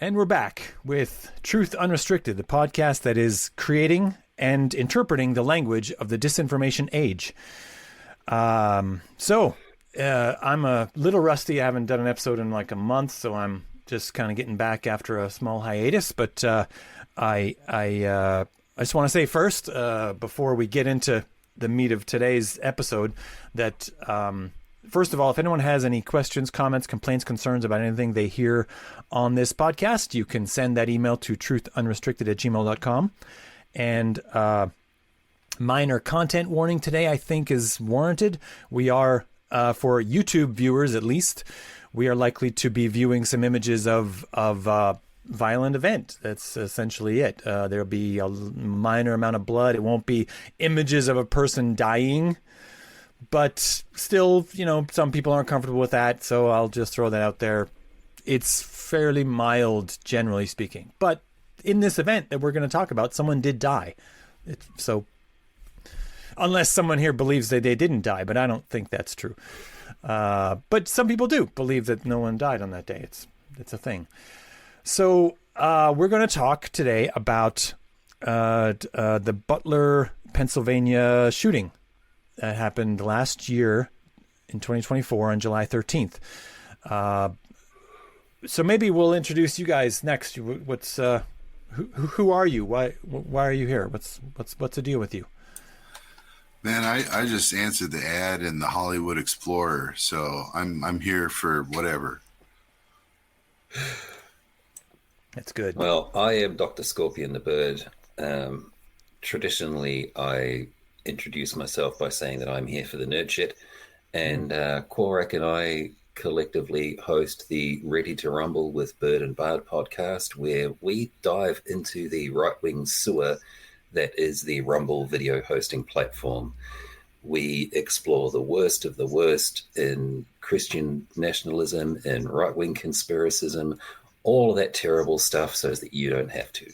And we're back with Truth Unrestricted, the podcast that is creating and interpreting the language of the disinformation age. I'm a little rusty. I haven't done an episode in like a month, so I'm just kind of getting back after a small hiatus. But I just want to say first, before we get into the meat of today's episode, that first of all, if anyone has any questions, comments, complaints, concerns about anything they hear on this podcast, you can send that email to truthunrestricted@gmail.com. And minor content warning today, I think, is warranted. We are, for YouTube viewers at least, we are likely to be viewing some images of violent event. That's essentially it. There'll be a minor amount of blood. It won't be images of a person dying. But still, some people aren't comfortable with that, so I'll just throw that out there. It's fairly mild, generally speaking. But in this event that we're going to talk about, someone did die. So, unless someone here believes that they didn't die, but I don't think that's true. But some people do believe that no one died on that day. It's a thing. So, we're going to talk today about the Butler, Pennsylvania shooting that happened last year in 2024 on July 13th. So maybe we'll introduce you guys next. What's who are you? Why are you here? What's the deal with you? Man, I just answered the ad in the Hollywood Explorer, so I'm here for whatever. That's good. Well, I am Dr. Scorpion the Bird. Traditionally, I introduce myself by saying that I'm here for the nerd shit, and Korak and I collectively host the Ready to Rumble with Bird and Bard podcast, where we dive into the right-wing sewer that is the Rumble video hosting platform. We explore the worst of the worst in Christian nationalism and right-wing conspiracism, all of that terrible stuff so that you don't have to.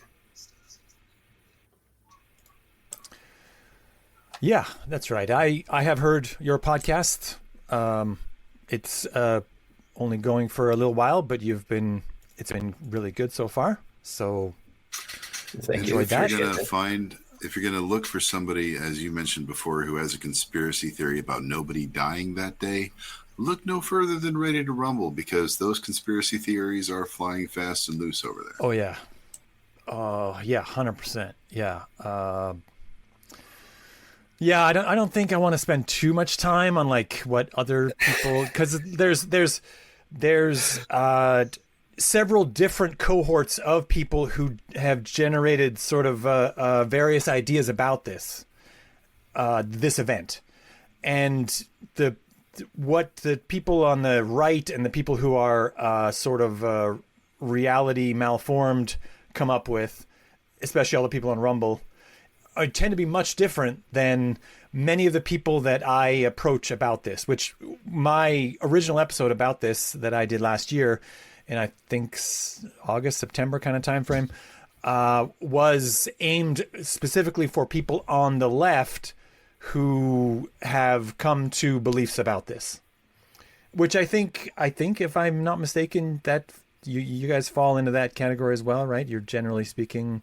Yeah, that's right. I have heard your podcast. It's only going for a little while, but it's been really good so far. So enjoyed that. If you're going to look for somebody, as you mentioned before, who has a conspiracy theory about nobody dying that day, look no further than Ready to Rumble, because those conspiracy theories are flying fast and loose over there. Oh yeah. Yeah, 100%. Yeah. Yeah, I don't think I want to spend too much time on like what other people, because there's several different cohorts of people who have generated sort of various ideas about this event, and what the people on the right and the people who are sort of reality malformed come up with, especially all the people on Rumble, tend to be much different than many of the people that I approach about this, which my original episode about this that I did last year, and I think August, September kind of time frame, was aimed specifically for people on the left who have come to beliefs about this, which I think if I'm not mistaken, that you guys fall into that category as well, right? You're generally speaking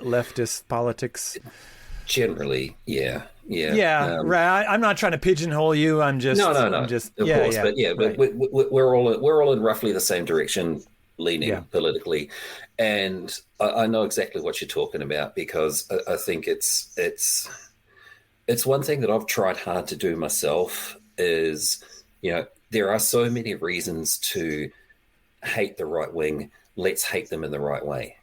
leftist politics. Generally, yeah. Right. I'm not trying to pigeonhole you. I'm just no. I'm just, of course, but right. we're all in roughly the same direction, leaning politically, and I know exactly what you're talking about, because I think it's one thing that I've tried hard to do myself. Is, there are so many reasons to hate the right wing. Let's hate them in the right way.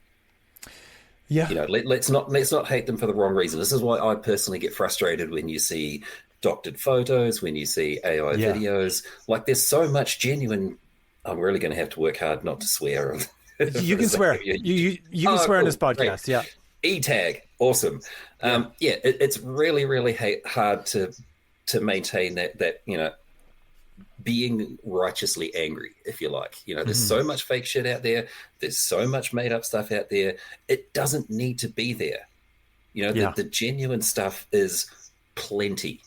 Yeah. Let's not hate them for the wrong reason. This is why I personally get frustrated when you see doctored photos, when you see AI videos. Like, there's so much genuine. I'm really going to have to work hard not to swear. You can swear. You can swear on this podcast. Great. Yeah. E-tag. Awesome. It's really, really hard to maintain that being righteously angry, if you like. There's so much fake shit out there. There's so much made up stuff out there. It doesn't need to be there. The genuine stuff is plenty.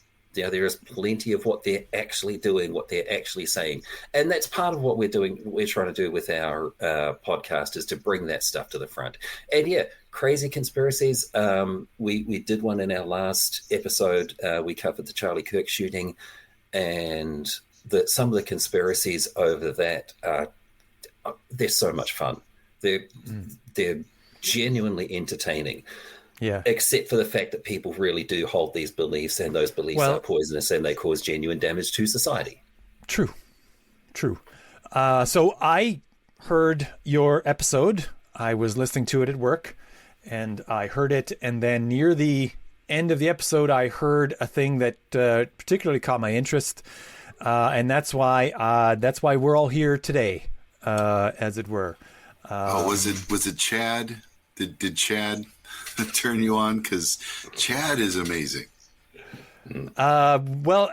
there is plenty of what they're actually doing, what they're actually saying. And that's part of what we're doing. We're trying to do with our podcast is to bring that stuff to the front. And yeah, crazy conspiracies. We did one in our last episode. We covered the Charlie Kirk shooting, and some of the conspiracies over that they're so much fun. They're genuinely entertaining. Yeah. Except for the fact that people really do hold these beliefs, and those beliefs are poisonous, and they cause genuine damage to society. True. So I heard your episode. I was listening to it at work, and I heard it. And then near the end of the episode, I heard a thing that particularly caught my interest. And that's why we're all here today, as it were. Was it Chad? Did Chad turn you on? Because Chad is amazing. Well,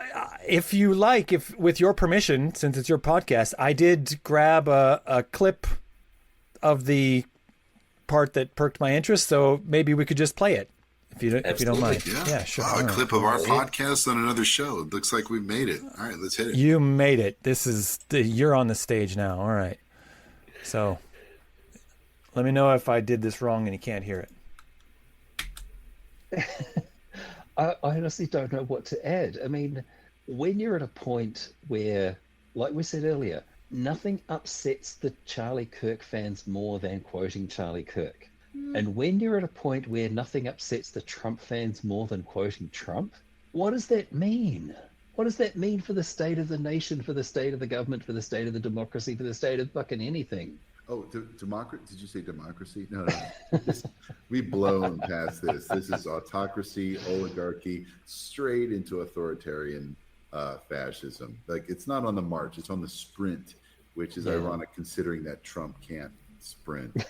if you like, with your permission, since it's your podcast, I did grab a clip of the part that perked my interest, so maybe we could just play it if you don't mind. Yeah, sure. A clip of our podcast on another show. It looks like we made it. All right, let's hit it. You made it. You're on the stage now. All right. So let me know if I did this wrong and you can't hear it. I honestly don't know what to add. I mean, when you're at a point where, like we said earlier, nothing upsets the Charlie Kirk fans more than quoting Charlie Kirk. And when you're at a point where nothing upsets the Trump fans more than quoting Trump, what does that mean? What does that mean for the state of the nation, for the state of the government, for the state of the democracy, for the state of fucking anything? Oh, democracy? Did you say democracy? No. We've blown past this. This is autocracy, oligarchy, straight into authoritarian fascism. Like, it's not on the march; it's on the sprint, which is ironic considering that Trump can't sprint.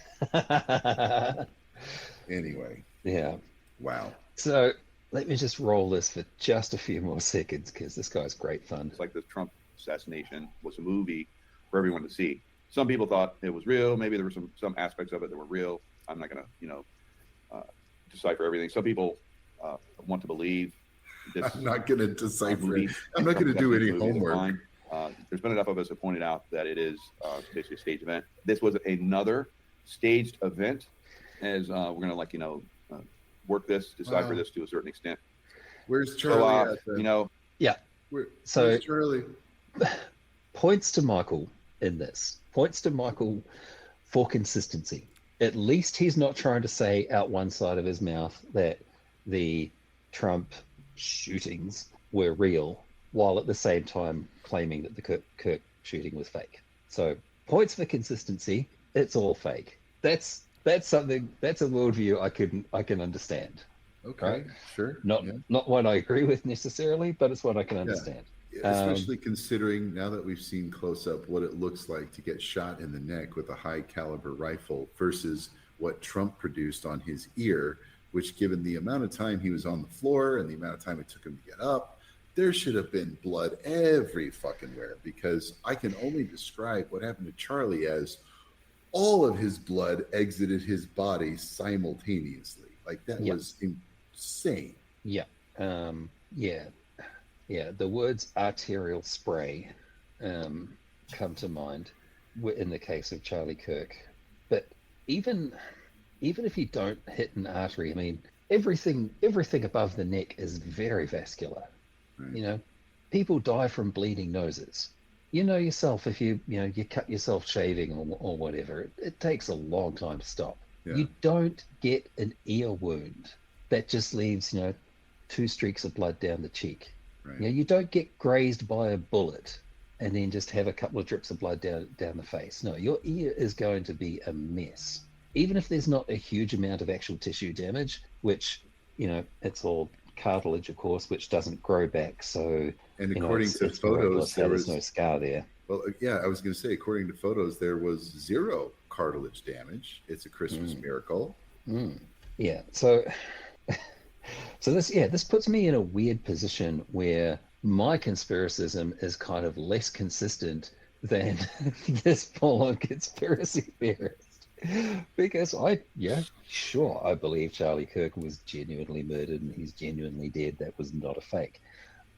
Anyway. Yeah. Wow. So let me just roll this for just a few more seconds because this guy's great fun. It's like the Trump assassination was a movie for everyone to see. Some people thought it was real. Maybe there were some aspects of it that were real. I'm not going to, decipher everything. Some people want to believe this. I'm not going to decipher it. I'm not going to do any homework. There's been enough of us that pointed out that it is basically a staged event. This was another staged event, as we're going to work this, decipher this to a certain extent. Where's Charlie? Yeah. Where's Charlie? Points to Michael in this. Points to Michael for consistency. At least he's not trying to say out one side of his mouth that the Trump shootings were real, while at the same time claiming that the Kirk shooting was fake. So points for consistency. It's all fake. That's something. That's a worldview I can understand. Okay, right? Sure. Not one I agree with necessarily, but it's one I can understand. Especially considering now that we've seen close up what it looks like to get shot in the neck with a high caliber rifle versus what Trump produced on his ear, which given the amount of time he was on the floor and the amount of time it took him to get up, there should have been blood every fucking where, because I can only describe what happened to Charlie as all of his blood exited his body simultaneously. Like that was insane. Yeah. Yeah, the words arterial spray come to mind in the case of Charlie Kirk. But even if you don't hit an artery, I mean, everything above the neck is very vascular. Right. People die from bleeding noses. You know yourself, if you cut yourself shaving or whatever, it takes a long time to stop. Yeah. You don't get an ear wound that just leaves, 2 streaks of blood down the cheek. Right. You don't get grazed by a bullet and then just have a couple of drips of blood down the face. No, your ear is going to be a mess. Even if there's not a huge amount of actual tissue damage, which, it's all cartilage, of course, which doesn't grow back. So, and according to photos, there's no scar there. Well, yeah, I was going to say, according to photos, there was 0 cartilage damage. It's a Christmas miracle. Yeah. So this puts me in a weird position where my conspiracism is kind of less consistent than this full-on conspiracy theorist, because I believe Charlie Kirk was genuinely murdered and he's genuinely dead. That was not a fake.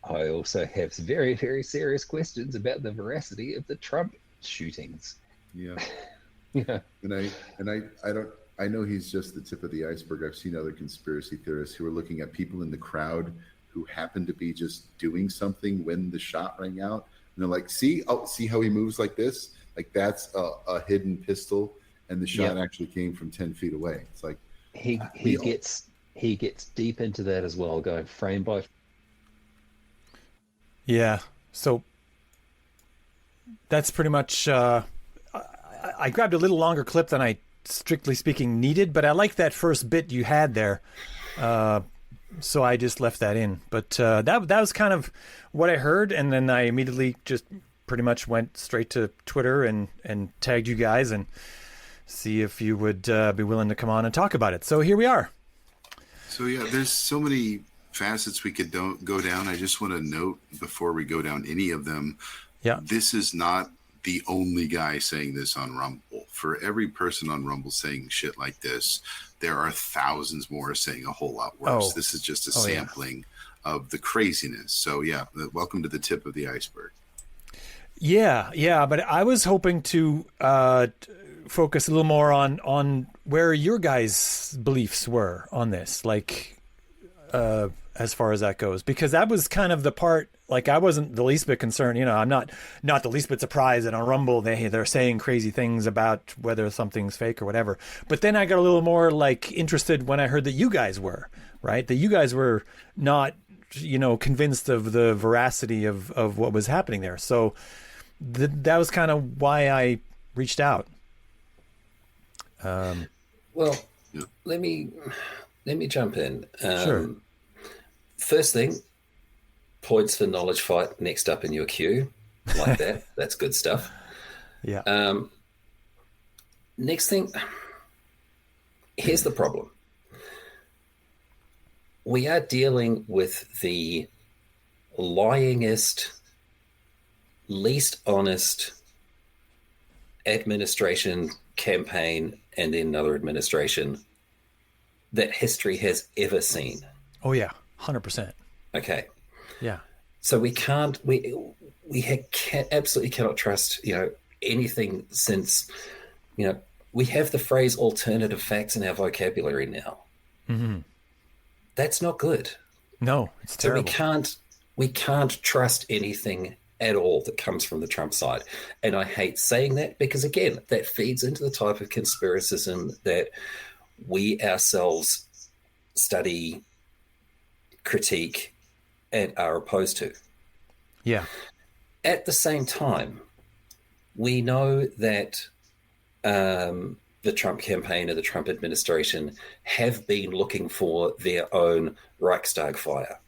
I also have some very, very serious questions about the veracity of the Trump shootings. Yeah. Yeah. I know he's just the tip of the iceberg. I've seen other conspiracy theorists who are looking at people in the crowd who happen to be just doing something when the shot rang out. And they're like, see how he moves like this? Like that's a hidden pistol. And the shot actually came from 10 feet away. It's like he gets deep into that as well, going frame by frame. Yeah. So that's pretty much, I grabbed a little longer clip than I strictly speaking needed, but I like that first bit you had there. So I just left that in, but that was kind of what I heard. And then I immediately just pretty much went straight to Twitter and tagged you guys and see if you would be willing to come on and talk about it. So here we are. So yeah, there's so many facets we could go down. I just want to note before we go down any of them, this is not the only guy saying this on Rumble. For every person on Rumble saying shit like this, there are thousands more saying a whole lot worse. This is just a sampling of the craziness. So yeah, welcome to the tip of the iceberg. Yeah, but I was hoping to focus a little more on where your guys' beliefs were on this, like as far as that goes, because that was kind of the part. Like I wasn't the least bit concerned. I'm not the least bit surprised that on Rumble they're saying crazy things about whether something's fake or whatever. But then I got a little more like interested when I heard that you guys were right. That you guys were not convinced of the veracity of what was happening there. So that was kind of why I reached out. Well, let me jump in. Sure. First thing, points for knowledge fight next up in your queue, like that. That's good stuff. Yeah. Next thing, here's the problem. We are dealing with the lyingest, least honest administration, campaign, and then another administration that history has ever seen. Oh yeah, 100%. Okay. Yeah. So we absolutely cannot trust anything since we have the phrase alternative facts in our vocabulary now. Mm-hmm. That's not good. No, it's terrible. So we can't trust anything at all that comes from the Trump side. And I hate saying that because, again, that feeds into the type of conspiracism that we ourselves study, critique, and are opposed to. Yeah. At the same time, we know that the Trump campaign and the Trump administration have been looking for their own Reichstag fire.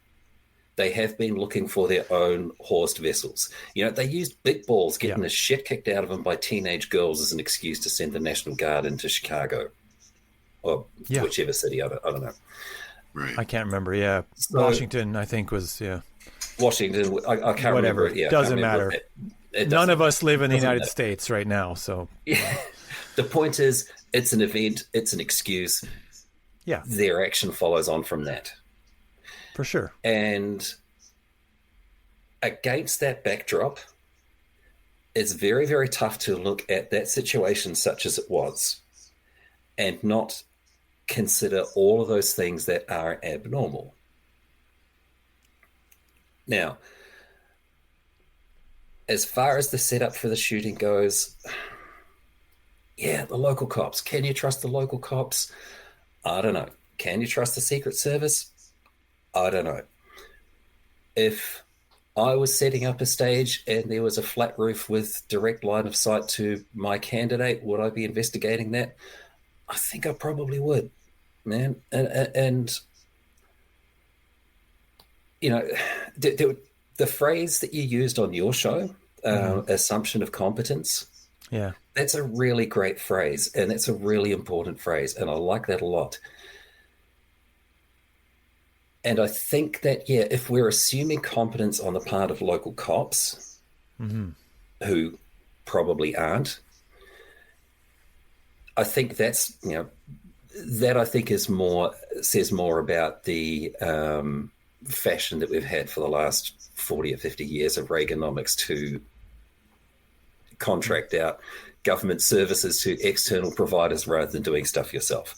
They have been looking for their own Horst vessels. They used big balls getting the shit kicked out of them by teenage girls as an excuse to send the National Guard into Chicago or whichever city. I don't know. Right. I can't remember. Yeah. So, Washington, I think was, Washington. I can't remember. Yeah, doesn't matter. None of us live in the United States right now. So the point is, it's an event. It's an excuse. Yeah. Their action follows on from that. For sure. And against that backdrop, it's very, very tough to look at that situation such as it was and not consider all of those things that are abnormal. Now, as far as the setup for the shooting goes, the local cops. Can you trust the local cops? I don't know. Can you trust the Secret Service? I don't know. If I was setting up a stage and there was a flat roof with direct line of sight to my candidate, would I be investigating that? I think I probably would, man. And the phrase that you used on your show, assumption of competence, that's a really great phrase, and it's a really important phrase, and I like that a lot. And I think that, if we're assuming competence on the part of local cops, who probably aren't, I think that's, that I think says more about the fashion that we've had for the last 40 or 50 years of Reaganomics to contract out government services to external providers rather than doing stuff yourself.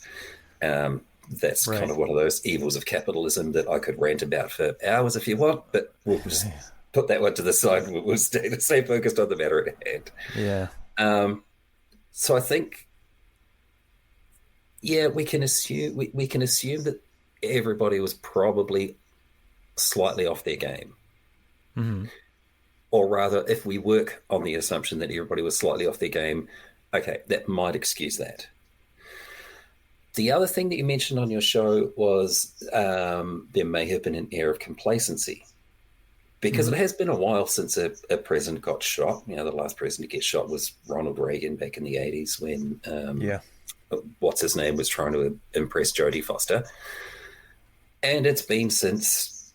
That's Right. kind of one of those evils of capitalism that I could rant about for hours if you want, but we'll just put that one to the side. We'll stay focused on the matter at hand. Yeah. So I think, yeah, we can assume that everybody was probably slightly off their game. Mm-hmm. Or rather, if we work on the assumption that everybody was slightly off their game, okay, that might excuse that. The other thing that you mentioned on your show was there may have been an air of complacency, because it has been a while since a president got shot. You know, the last president to get shot was Ronald Reagan back in the 80s when what's his name was trying to impress Jodie Foster. And it's been since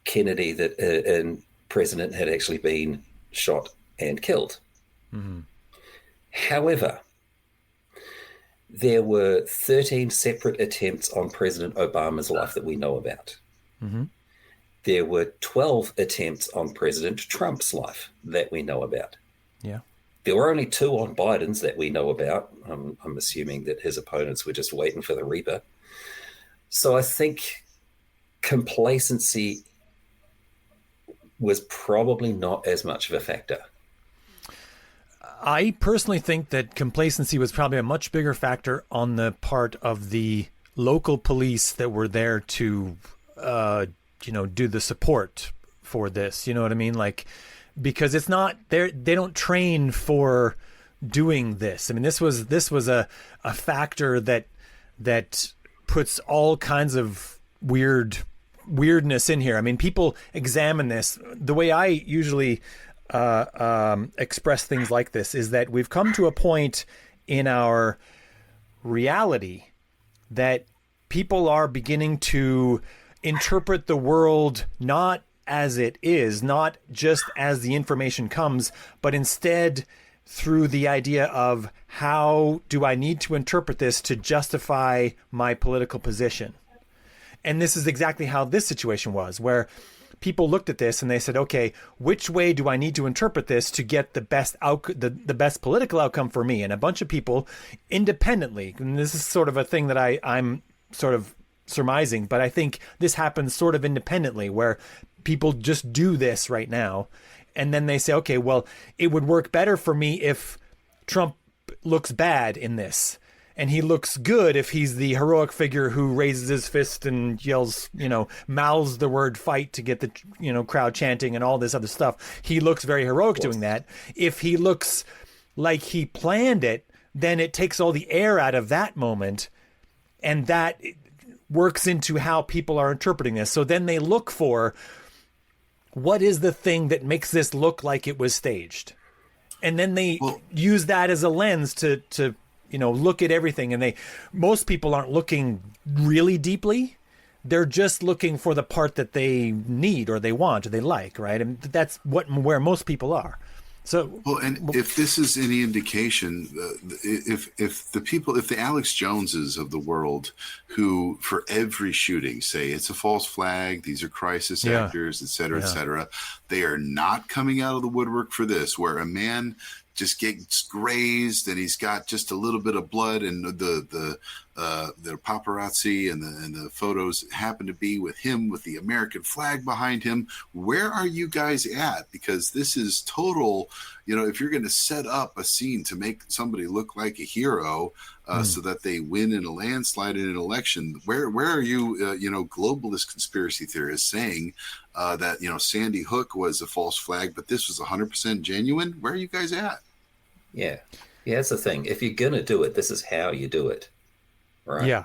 Kennedy that a president had actually been shot and killed. Mm-hmm. However, there were 13 separate attempts on President Obama's life that we know about. Mm-hmm. There were 12 attempts on President Trump's life that we know about. Yeah. There were only 2 on Biden's that we know about. I'm assuming that his opponents were just waiting for the Reaper. So I think complacency was probably not as much of a factor. I personally think that complacency was probably a much bigger factor on the part of the local police that were there to, do the support for this. You know what I mean? Like, because it's not they don't train for doing this. I mean, this was a factor that puts all kinds of weirdness in here. I mean, people examine this. The way I usually express things like this is that we've come to a point in our reality that people are beginning to interpret the world not as it is, not just as the information comes, but instead through the idea of how do I need to interpret this to justify my political position. And this is exactly how this situation was, where people looked at this and they said, okay, which way do I need to interpret this to get the best the best political outcome for me? And a bunch of people independently, and this is sort of a thing that I'm sort of surmising, but I think this happens sort of independently, where people just do this right now. And then they say, okay, well, it would work better for me if Trump looks bad in this. And he looks good if he's the heroic figure who raises his fist and yells, mouths the word fight to get the, crowd chanting and all this other stuff. He looks very heroic doing that. If he looks like he planned it, then it takes all the air out of that moment. And that works into how people are interpreting this. So then they look for, what is the thing that makes this look like it was staged? And then they use that as a lens to look at everything. And most people aren't looking really deeply. They're just looking for the part that they need or they want or they like, right? And that's where most people are. So, and if this is any indication, if the Alex Joneses of the world, who for every shooting say it's a false flag, these are crisis actors, et cetera, they are not coming out of the woodwork for this, where a man just gets grazed and he's got just a little bit of blood, and the paparazzi and the photos happen to be with him with the American flag behind him. Where are you guys at? Because this is total, if you're going to set up a scene to make somebody look like a hero so that they win in a landslide in an election, where are you, globalist conspiracy theorists saying that, Sandy Hook was a false flag, but this was 100% genuine? Where are you guys at? Yeah, that's the thing. If you're going to do it, this is how you do it. Right. Yeah.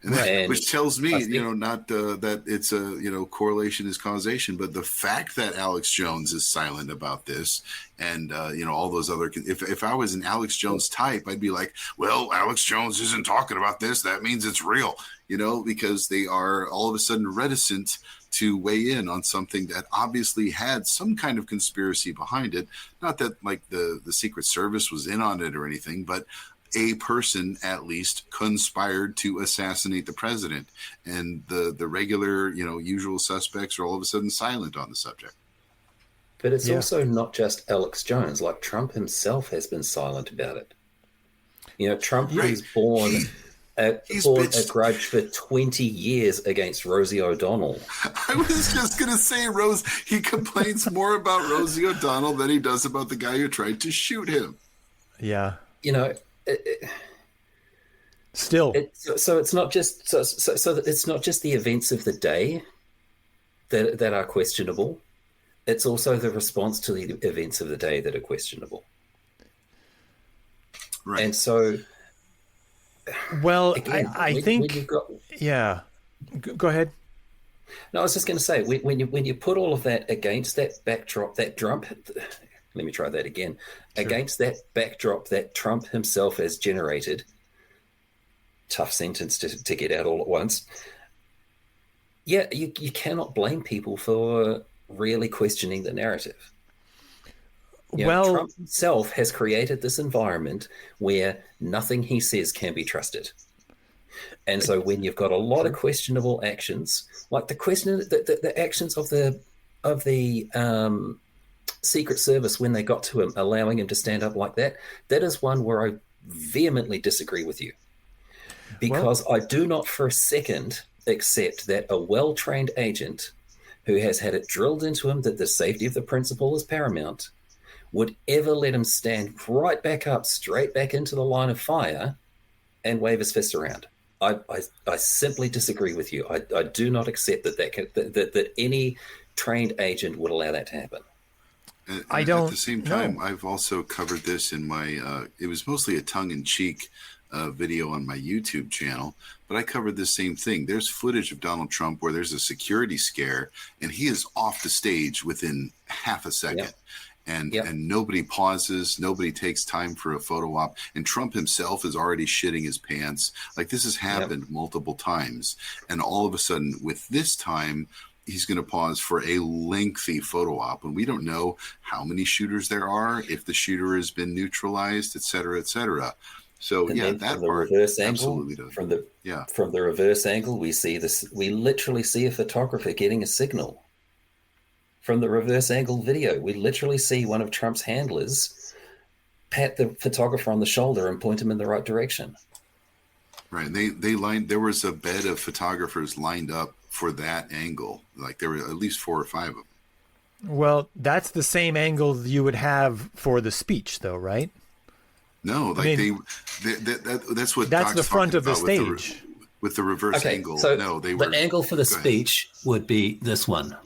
And which tells me, not that it's a, correlation is causation, but the fact that Alex Jones is silent about this and, all those other, if I was an Alex Jones type, I'd be like, well, Alex Jones isn't talking about this. That means it's real, because they are all of a sudden reticent to weigh in on something that obviously had some kind of conspiracy behind it. Not that like the Secret Service was in on it or anything, but a person at least conspired to assassinate the president, and the regular, usual suspects are all of a sudden silent on the subject. But it's Yeah. also not just Alex Jones. Like, Trump himself has been silent about it. You know, Trump Right. was born a bitched. grudge for 20 years against Rosie O'Donnell. I was just going to say, he complains more about Rosie O'Donnell than he does about the guy who tried to shoot him. Yeah. You know, Still. so it's not just so it's not just the events of the day that are questionable. It's also the response to the events of the day that are questionable. Right. And so, Well, again, I when think, you've got, yeah. Go ahead. no, I was just going to say, when you put all of that against that backdrop, let me try that again. Sure. Against that backdrop that Trump himself has generated, tough sentence to get out all at once. Yeah, you cannot blame people for really questioning the narrative. You know, Well, Trump himself has created this environment where nothing he says can be trusted. And so when you've got a lot of questionable actions, like the actions of the Secret Service when they got to him, allowing him to stand up like that, that is one where I vehemently disagree with you. Because I do not for a second accept that a well-trained agent who has had it drilled into him that the safety of the principal is paramount would ever let him stand right back up, straight back into the line of fire and wave his fist around. I simply disagree with you. I do not accept that any trained agent would allow that to happen. I don't. At the same time, I've also covered this in my, it was mostly a tongue-in-cheek video on my YouTube channel, but I covered the same thing. There's footage of Donald Trump where there's a security scare and he is off the stage within half a second. Yep. And nobody pauses, nobody takes time for a photo op, and Trump himself is already shitting his pants. Like, this has happened multiple times, and all of a sudden with this time he's going to pause for a lengthy photo op, and we don't know how many shooters there are, if the shooter has been neutralized, et cetera, et cetera. So and that from part reverse absolutely angle, does. From the reverse angle, we see this. We literally see a photographer getting a signal. From the reverse angle video, we literally see one of Trump's handlers pat the photographer on the shoulder and point him in the right direction. Right. They lined. There was a bed of photographers lined up for that angle. Like, there were at least 4 or 5 of them. Well, that's the same angle you would have for the speech, though, right? No, like that's what that's Doc's the front of the talking about stage. with the reverse angle. So no, the angle for the speech would be this one.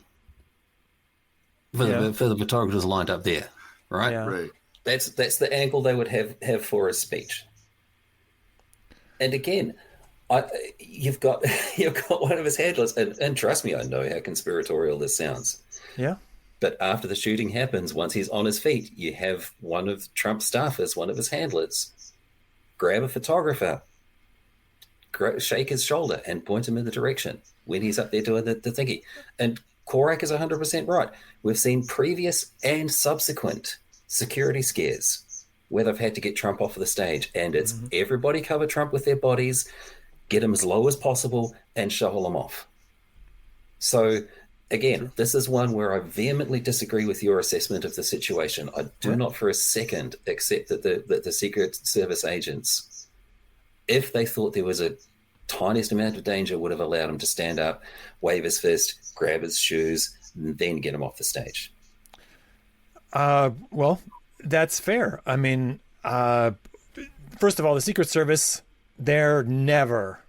For the photographers lined up there, right? Yeah. Right. That's the angle they would have for a speech. And again, you've got one of his handlers, and trust me, I know how conspiratorial this sounds. Yeah. But after the shooting happens, once he's on his feet, you have one of Trump's staffers, one of his handlers, grab a photographer, shake his shoulder, and point him in the direction when he's up there doing the thingy. And Korak is 100% right. We've seen previous and subsequent security scares where they've had to get Trump off of the stage, and it's everybody cover Trump with their bodies, get him as low as possible, and shovel him off. So, again, this is one where I vehemently disagree with your assessment of the situation. I do not for a second accept that the Secret Service agents, if they thought there was a tiniest amount of danger, would have allowed him to stand up, wave his fist, grab his shoes, and then get him off the stage. Well, that's fair. I mean, first of all, the Secret Service, they're never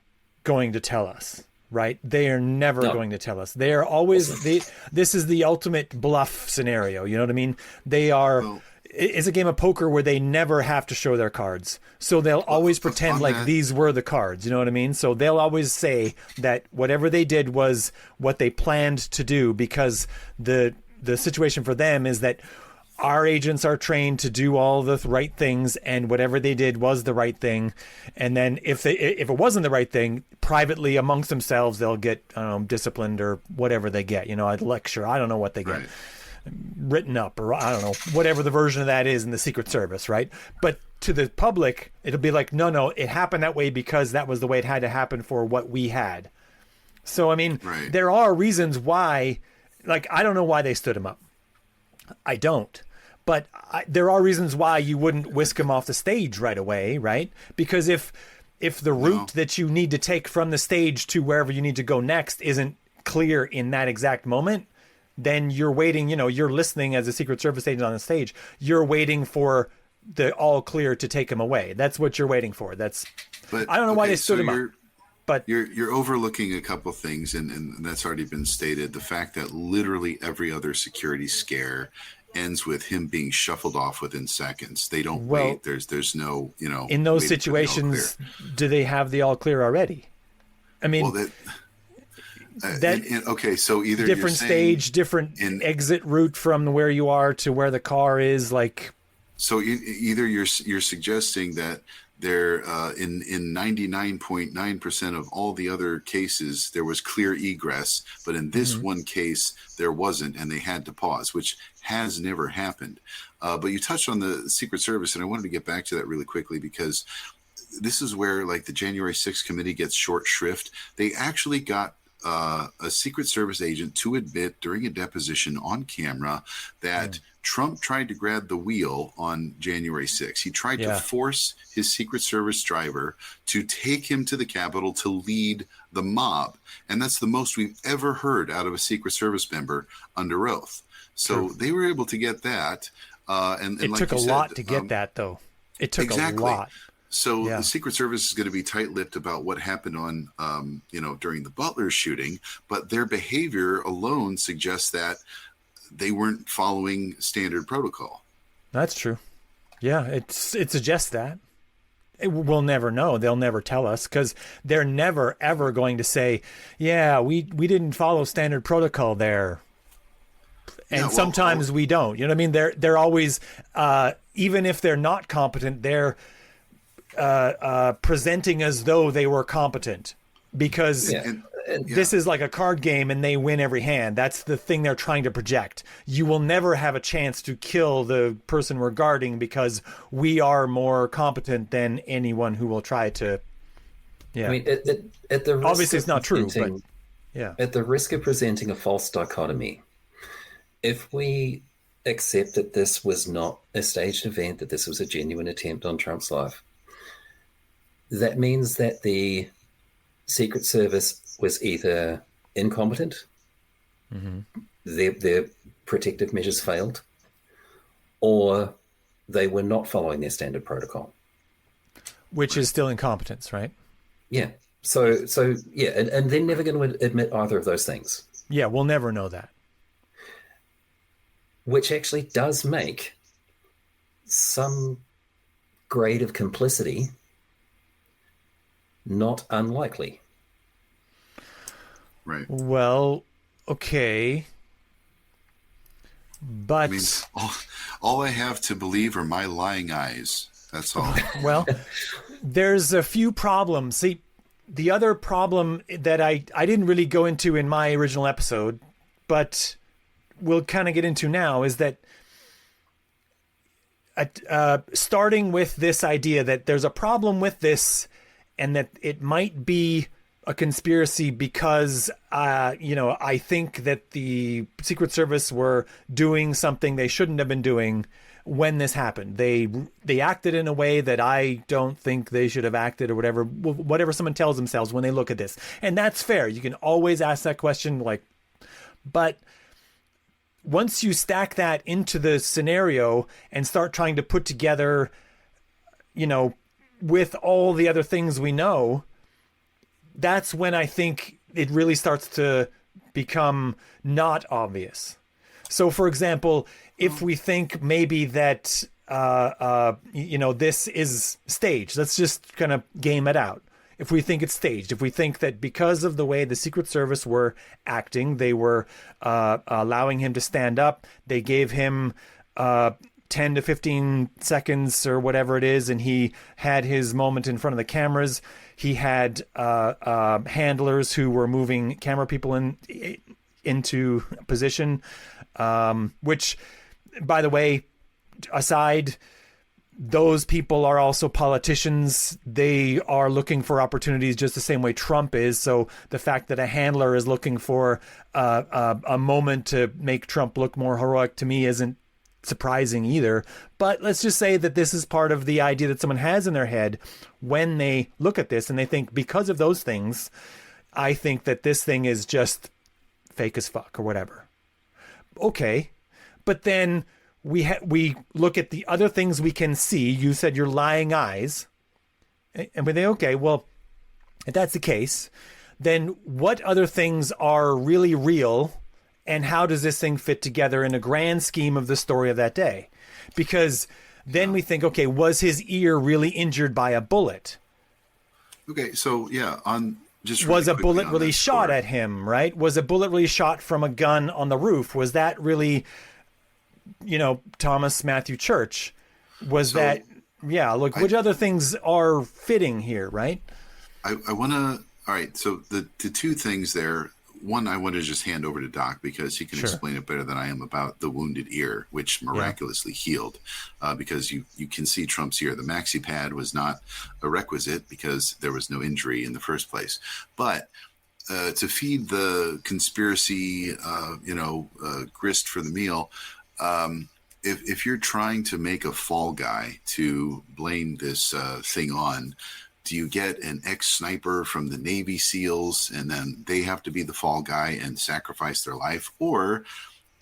going to tell us, right? They are never going to tell us. They are always, this is the ultimate bluff scenario. You know what I mean? They are, it's a game of poker where they never have to show their cards. So they'll always pretend like these were the cards. You know what I mean? So they'll always say that whatever they did was what they planned to do, because the situation for them is that our agents are trained to do all the right things, and whatever they did was the right thing. And then if it wasn't the right thing, privately amongst themselves, they'll get disciplined or whatever they get. You know, a lecture. I don't know what they get. Written up, or I don't know, whatever the version of that is in the Secret Service, right? But to the public, it'll be like, no, it happened that way because that was the way it had to happen for what we had. So, I mean, there are reasons why, like, I don't know why they stood him up. I don't. But there are reasons why you wouldn't whisk him off the stage right away, right? Because if the route that you need to take from the stage to wherever you need to go next isn't clear in that exact moment, then you're waiting, you're listening as a Secret Service agent on the stage. You're waiting for the all clear to take him away. That's what you're waiting for. I don't know why they stood him up. But you're overlooking a couple things, and that's already been stated. The fact that literally every other security scare ends with him being shuffled off within seconds. They don't wait. There's no, in those situations, do they have the all clear already? I mean, okay, so either different stage, different exit route from where you are to where the car is, like. So either you're suggesting that there in 99.9% of all the other cases there was clear egress, but in this one case there wasn't, and they had to pause, which has never happened. But you touched on the Secret Service, and I wanted to get back to that really quickly, because this is where like the January 6th committee gets short shrift. They actually got a Secret Service agent to admit during a deposition on camera that Trump tried to grab the wheel on January 6th. He tried to force his Secret Service driver to take him to the Capitol to lead the mob. And that's the most we've ever heard out of a Secret Service member under oath. So they were able to get that. And it like took you a said, lot to get that, though. It took a lot. So the Secret Service is going to be tight-lipped about what happened on, during the Butler shooting, but their behavior alone suggests that they weren't following standard protocol. That's true. Yeah, it suggests that. We'll never know. They'll never tell us, because they're never, ever going to say, yeah, we didn't follow standard protocol there. And sometimes we don't. You know what I mean? They're always, even if they're not competent, they're presenting as though they were competent, because this is like a card game and they win every hand. That's the thing they're trying to project. You will never have a chance to kill the person we're guarding because we are more competent than anyone who will try to. Yeah. I mean, at the risk obviously it's not true, but at the risk of presenting a false dichotomy, if we accept that this was not a staged event, that this was a genuine attempt on Trump's life, that means that the Secret Service was either incompetent, their protective measures failed, or they were not following their standard protocol. Which is still incompetence, right? Yeah. So and they're never going to admit either of those things. Yeah, we'll never know that. Which actually does make some grade of complicity not unlikely. Right. Well, okay. But all I have to believe are my lying eyes. That's all. Well, there's a few problems. See, the other problem that I didn't really go into in my original episode, but we'll kind of get into now, is that starting with this idea that there's a problem with this and that it might be a conspiracy because, I think that the Secret Service were doing something they shouldn't have been doing when this happened. They acted in a way that I don't think they should have acted, or whatever someone tells themselves when they look at this. And that's fair. You can always ask that question, but once you stack that into the scenario and start trying to put together, with all the other things we know, that's when I think it really starts to become not obvious. So, for example, if we think maybe that, this is staged, let's just kind of game it out. If we think it's staged, if we think that because of the way the Secret Service were acting, they were allowing him to stand up, they gave him 10 to 15 seconds or whatever it is, and he had his moment in front of the cameras. He had handlers who were moving camera people into position, which, by the way, aside, those people are also politicians. They are looking for opportunities just the same way Trump is. So the fact that a handler is looking for a moment to make Trump look more heroic to me isn't surprising either. But let's just say that this is part of the idea that someone has in their head when they look at this and they think, because of those things, I think that this thing is just fake as fuck or whatever. Okay. But then we look at the other things we can see. You said your lying eyes. And we think, okay, well, if that's the case, then what other things are really real, and how does this thing fit together in a grand scheme of the story of that day? Because then we think, okay, was his ear really injured by a bullet? Okay, so yeah, was a bullet really shot at him, right? Was a bullet really shot from a gun on the roof? Was that really, Thomas Matthew Church? Was that, look, which other things are fitting here, right? I want to, all right, so the two things there, one, I want to just hand over to Doc because he can explain it better than I am about the wounded ear, which miraculously healed, because you can see Trump's ear. The maxi pad was not a requisite because there was no injury in the first place. But to feed the conspiracy, grist for the meal, if you're trying to make a fall guy to blame this thing on, do you get an ex-sniper from the Navy SEALs and then they have to be the fall guy and sacrifice their life? Or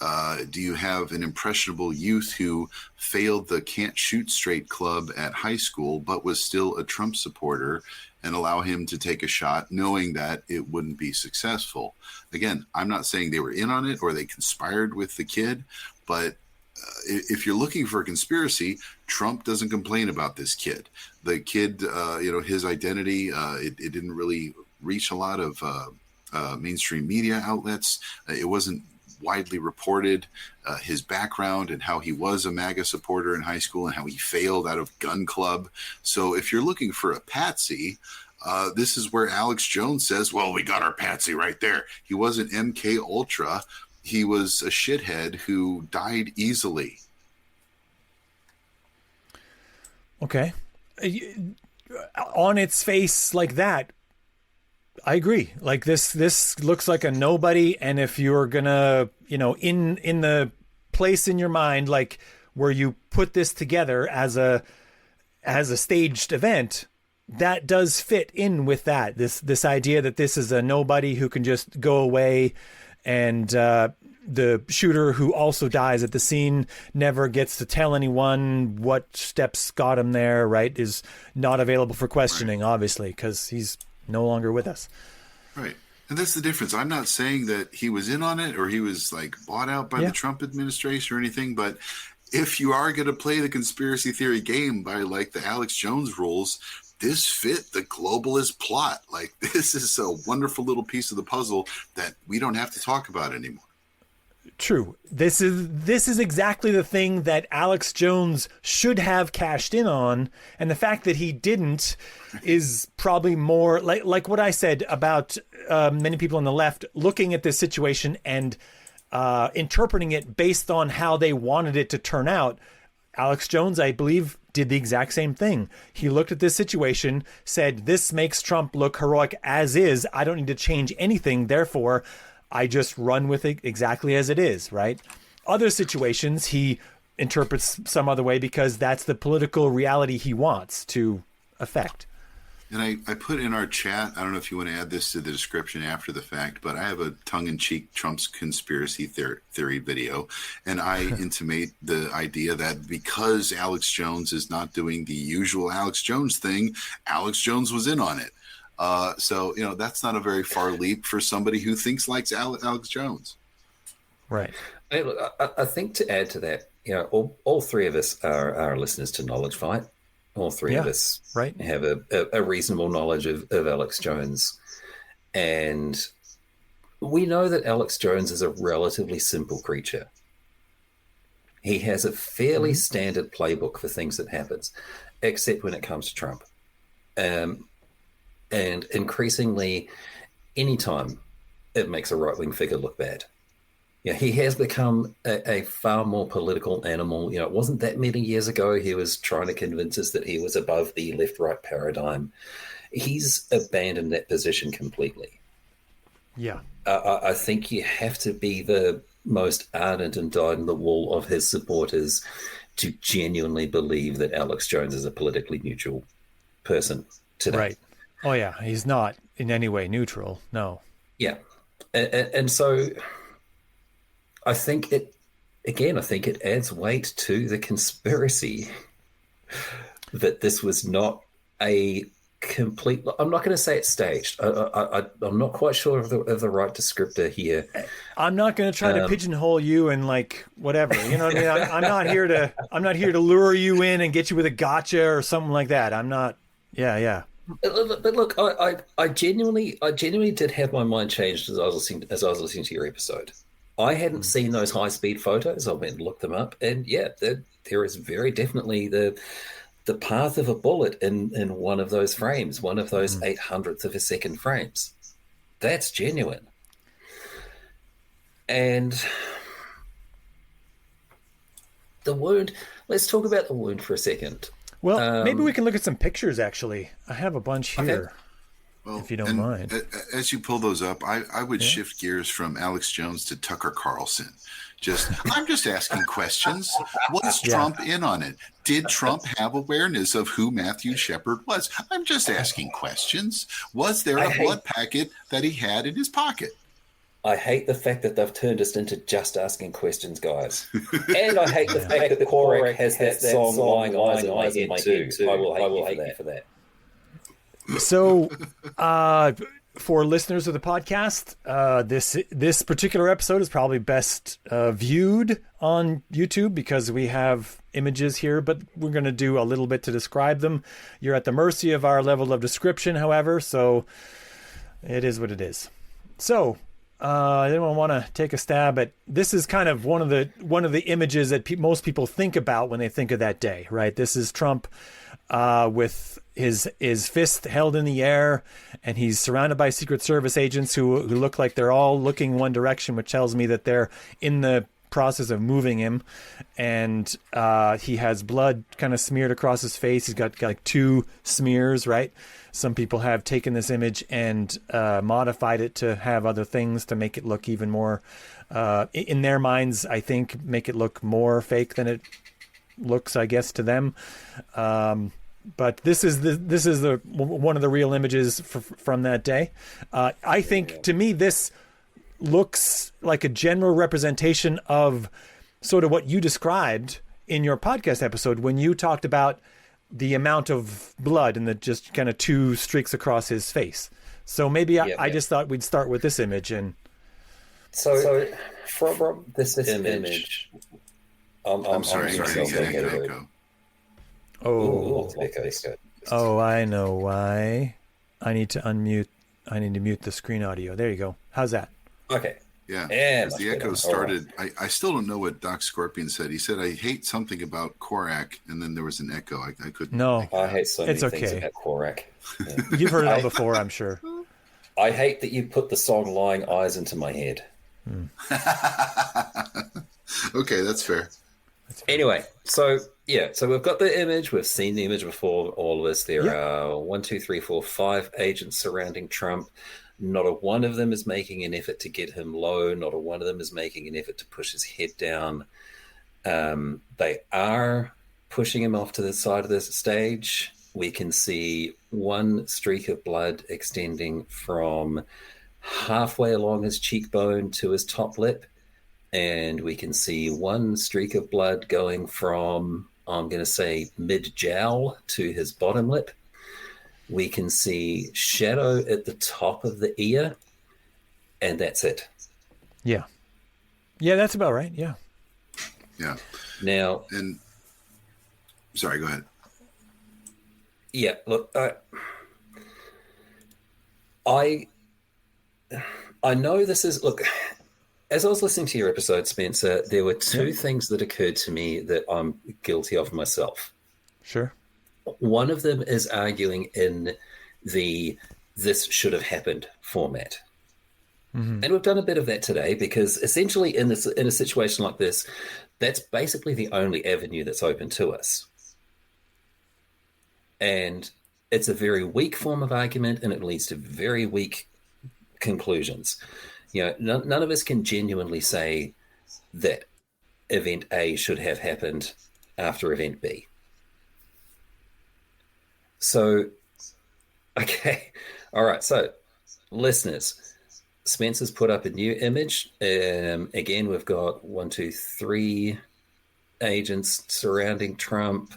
do you have an impressionable youth who failed the Can't Shoot Straight club at high school but was still a Trump supporter, and allow him to take a shot knowing that it wouldn't be successful? Again, I'm not saying they were in on it or they conspired with the kid, but if you're looking for a conspiracy, Trump doesn't complain about this kid. The kid, his identity, it didn't really reach a lot of mainstream media outlets. It wasn't widely reported, his background and how he was a MAGA supporter in high school and how he failed out of gun club. So if you're looking for a patsy, this is where Alex Jones says, well, we got our patsy right there. He wasn't MK Ultra. He was a shithead who died easily. Okay. On its face like that, I agree. Like this looks like a nobody. And if you're gonna, in the place in your mind, like where you put this together as a staged event, that does fit in with that. This idea that this is a nobody who can just go away, and the shooter, who also dies at the scene, never gets to tell anyone what steps got him there, right, is not available for questioning, obviously, because he's no longer with us. Right. And that's the difference. I'm not saying that he was in on it or he was like bought out by the Trump administration or anything, but if you are going to play the conspiracy theory game by like the Alex Jones rules, this fit the globalist plot. Like, this is a wonderful little piece of the puzzle that we don't have to talk about anymore. True. This is exactly the thing that Alex Jones should have cashed in on, and the fact that he didn't is probably more like what I said about many people on the left looking at this situation and interpreting it based on how they wanted it to turn out. Alex Jones, I believe, did the exact same thing. He looked at this situation, said, this makes Trump look heroic as is. I don't need to change anything. Therefore, I just run with it exactly as it is, right? Other situations, he interprets some other way because that's the political reality he wants to affect. And I put in our chat, I don't know if you want to add this to the description after the fact, but I have a tongue-in-cheek Trump's conspiracy theory video, and I intimate the idea that because Alex Jones is not doing the usual Alex Jones thing, Alex Jones was in on it. So, that's not a very far leap for somebody who thinks like Alex Jones. Right. Hey, look, I think to add to that, all three of us are listeners to Knowledge Fight. All three of us have a reasonable knowledge of Alex Jones. And we know that Alex Jones is a relatively simple creature. He has a fairly standard playbook for things that happens, except when it comes to Trump. And increasingly, anytime it makes a right-wing figure look bad. Yeah, he has become a far more political animal. It wasn't that many years ago he was trying to convince us that he was above the left-right paradigm. He's abandoned that position completely. Yeah. I think you have to be the most ardent and dyed-in-the-wool of his supporters to genuinely believe that Alex Jones is a politically neutral person today. Right. Oh, yeah. He's not in any way neutral. No. Yeah. And so I think it adds weight to the conspiracy that this was not a complete. I'm not going to say it's staged. I'm not quite sure of the right descriptor here. I'm not going to try to pigeonhole you and like whatever. You know what I mean? I'm not here to lure you in and get you with a gotcha or something like that. I'm not. Yeah. But look, I genuinely did have my mind changed as I was listening to your episode. I hadn't seen those high-speed photos. I went and looked them up, and yeah, there is very definitely the path of a bullet in one of those frames, one of those 800th of a second frames. That's genuine. And the wound, let's talk about the wound for a second. Well, maybe we can look at some pictures, actually. I have a bunch here. Okay. Well, if you don't mind. As you pull those up, I would shift gears from Alex Jones to Tucker Carlson. I'm just asking questions. Was Trump in on it? Did Trump have awareness of who Matthew Shepard was? I'm just asking questions. Was there a blood packet that he had in his pocket? I hate the fact that they've turned us into just asking questions, guys. And I hate the fact that Korak has that song lying eyes in my head too. I will hate you for that. So, for listeners of the podcast, this particular episode is probably best viewed on YouTube because we have images here, but we're going to do a little bit to describe them. You're at the mercy of our level of description, however, so it is what it is. So, anyone want to take a stab at this? Is kind of one of the images that most people think about when they think of that day, right? This is Trump with his fist held in the air, and he's surrounded by Secret Service agents who look like they're all looking one direction, which tells me that they're in the process of moving him. And he has blood kind of smeared across his face. He's got like 2 smears, right? Some people have taken this image and modified it to have other things to make it look even more, in their minds, I think, make it look more fake than it looks, I guess, to them. But this is the one of the real images from that day. I think, to me, this looks like a general representation of sort of what you described in your podcast episode when you talked about the amount of blood and the just kind of 2 streaks across his face. So maybe I just thought we'd start with this image. And so from this image, I'm sorry. Oh, I know why. I need to mute the screen audio. There you go. How's that? Okay. Yeah. As the echo started, I still don't know what Doc Scorpion said. He said, I hate something about Korak, and then there was an echo. I couldn't. No. I hate so many things about Korak. Yeah. You've heard it all before, I'm sure. I hate that you put the song Lying Eyes into my head. Okay, that's fair. Anyway, so we've got the image. We've seen the image before, all of us. There are 1, 2, 3, 4, 5 agents surrounding Trump. Not a one of them is making an effort to get him low. Not a one of them is making an effort to push his head down. They are pushing him off to the side of the stage. We can see 1 streak of blood extending from halfway along his cheekbone to his top lip. And we can see 1 streak of blood going from, I'm going to say, mid-jowl to his bottom lip. We can see shadow at the top of the ear, and that's it. Yeah. Yeah, that's about right. Yeah. Yeah. Now... And sorry, go ahead. Yeah, look, I know this is... Look... As I was listening to your episode, Spencer, there were 2 things that occurred to me that I'm guilty of myself. Sure. One of them is arguing in the "this should have happened" format. And we've done a bit of that today because essentially in a situation like this, that's basically the only avenue that's open to us. And it's a very weak form of argument, and it leads to very weak conclusions. None of us can genuinely say that event A should have happened after event B. So, okay. All right. So, listeners, Spencer's put up a new image. Again, we've got 1, 2, 3 agents surrounding Trump.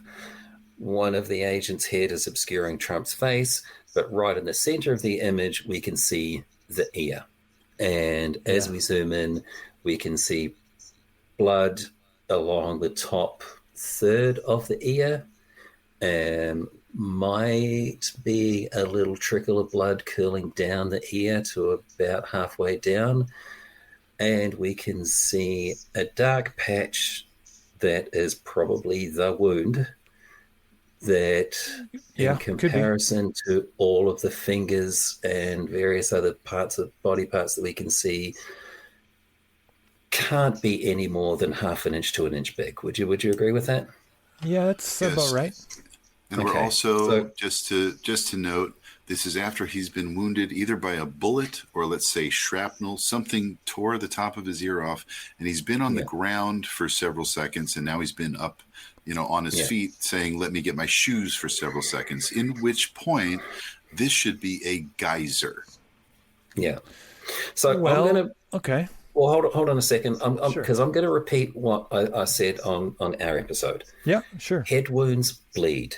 One of the agents' head is obscuring Trump's face, but right in the center of the image, we can see the ear. And as we zoom in, we can see blood along the top third of the ear. Might be a little trickle of blood curling down the ear to about halfway down. And we can see a dark patch that is probably the wound that in comparison to all of the fingers and various other body parts that we can see can't be any more than half an inch to an inch big. Would you agree with that? Yeah, that's about right. And we're also, just to note, this is after he's been wounded either by a bullet or, let's say, shrapnel. Something tore the top of his ear off, and he's been on the ground for several seconds, and now he's been up, on his feet saying, let me get my shoes for several seconds, in which point this should be a geyser. Yeah. So I'm going to... Okay. Well, hold on a second, because I'm going to repeat what I said on our episode. Yeah, sure. Head wounds bleed.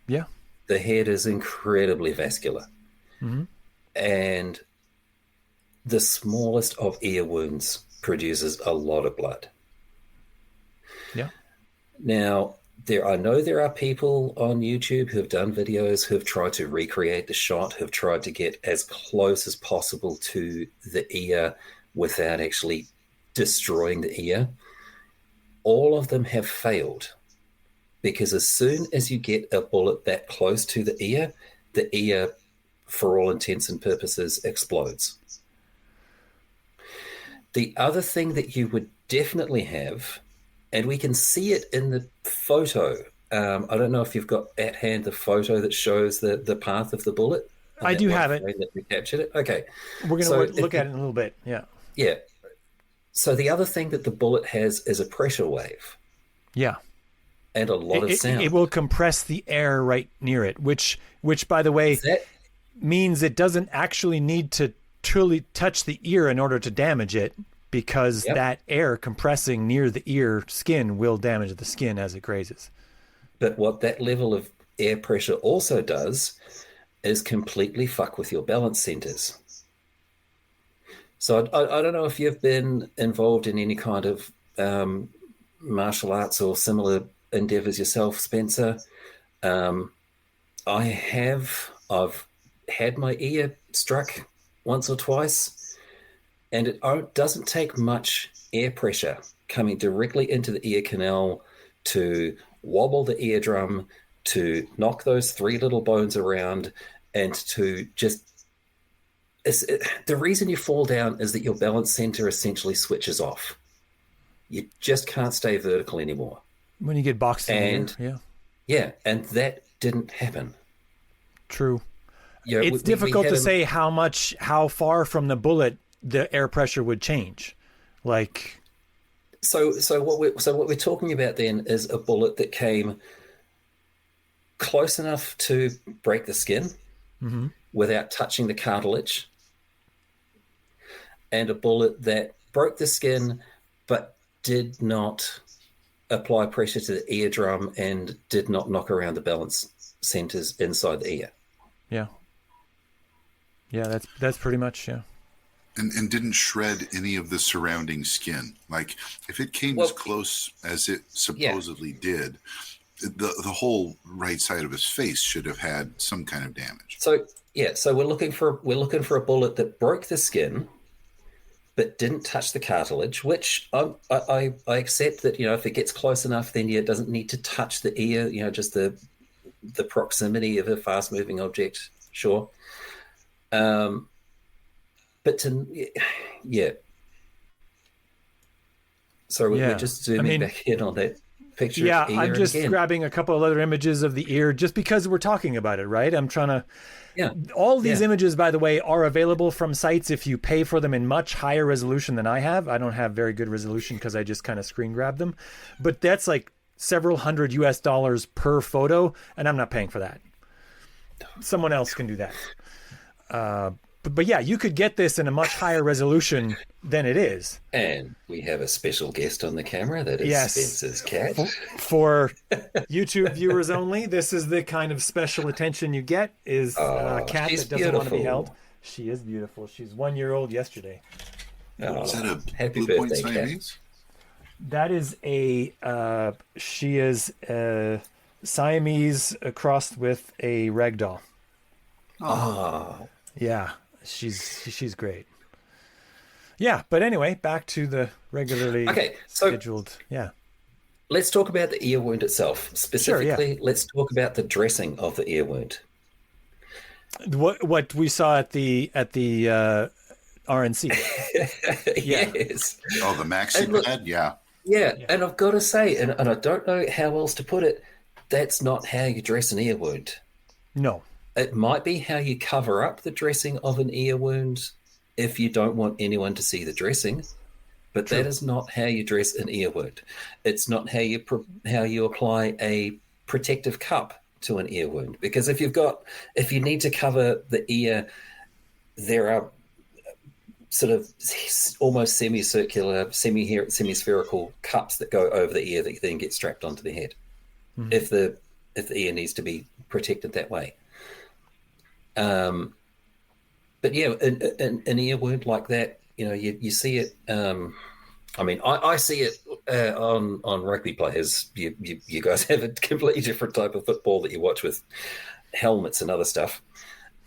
Yeah. The head is incredibly vascular. And the smallest of ear wounds produces a lot of blood. Yeah. Now, I know there are people on YouTube who have done videos who have tried to recreate the shot, who have tried to get as close as possible to the ear without actually destroying the ear. All of them have failed because as soon as you get a bullet that close to the ear, for all intents and purposes, explodes. The other thing that you would definitely have, and we can see it in the photo. I don't know if you've got at hand the photo that shows the path of the bullet. I do have it. That we captured it. Okay. We're going to look at it in a little bit. Yeah. Yeah. So the other thing that the bullet has is a pressure wave. Yeah. And a lot of sound. It will compress the air right near it, which by the way, means it doesn't actually need to truly touch the ear in order to damage it, because that air compressing near the ear skin will damage the skin as it grazes. But what that level of air pressure also does is completely fuck with your balance centers. So I don't know if you've been involved in any kind of martial arts or similar endeavors yourself, Spencer. I have. I've had my ear struck once or twice, and it doesn't take much air pressure coming directly into the ear canal to wobble the eardrum, to knock those 3 little bones around, and to just... the reason you fall down is that your balance center essentially switches off. You just can't stay vertical anymore. When you get boxed in the ear, yeah, and that didn't happen. True. It's difficult to say how far from the bullet the air pressure would change. Like, so what we're talking about then is a bullet that came close enough to break the skin without touching the cartilage, and a bullet that broke the skin but did not apply pressure to the eardrum and did not knock around the balance centers inside the ear. Yeah. Yeah, that's pretty much, And didn't shred any of the surrounding skin. Like, if it came as close as it supposedly did, the whole right side of his face should have had some kind of damage. So we're looking for a bullet that broke the skin but didn't touch the cartilage, which I accept that, if it gets close enough, then it doesn't need to touch the ear, just the proximity of a fast moving object, sure. But yeah. So we're just zooming back in on that picture. Yeah, of ear I'm just again. grabbing a couple of other images of the ear just because we're talking about it, right? I'm trying to... Yeah. All these images, by the way, are available from sites if you pay for them in much higher resolution than I have. I don't have very good resolution because I just kind of screen grab them. But that's like several hundred US per photo, and I'm not paying for that. Someone else can do that. But yeah, you could get this in a much higher resolution than it is. And we have a special guest on the camera. That is Spencer's cat. For YouTube viewers only, this is the kind of special attention you get, is a cat that doesn't want to be held. She is beautiful. She's 1 year old yesterday. Is that a happy Blue Point birthday, Siamese? That is she is a Siamese crossed with a ragdoll. Oh. Yeah, she's great. Yeah, but anyway, back to the regularly scheduled. Yeah. Let's talk about the ear wound itself. Specifically, Sure, let's talk about the dressing of the ear wound. What we saw at the RNC. Yes. Oh, the maxi pad? Yeah, and I've got to say, and I don't know how else to put it, that's not how you dress an ear wound. No. It might be how you cover up the dressing of an ear wound if you don't want anyone to see the dressing, but that is not how you dress an ear wound. It's not how you apply a protective cup to an ear wound, because if you need to cover the ear, there are sort of almost semicircular, semi-spherical cups that go over the ear that then get strapped onto the head. Mm-hmm. If the ear needs to be protected that way. But yeah, an ear wound like that, you see it. I see it on rugby players. You guys have a completely different type of football that you watch with helmets and other stuff.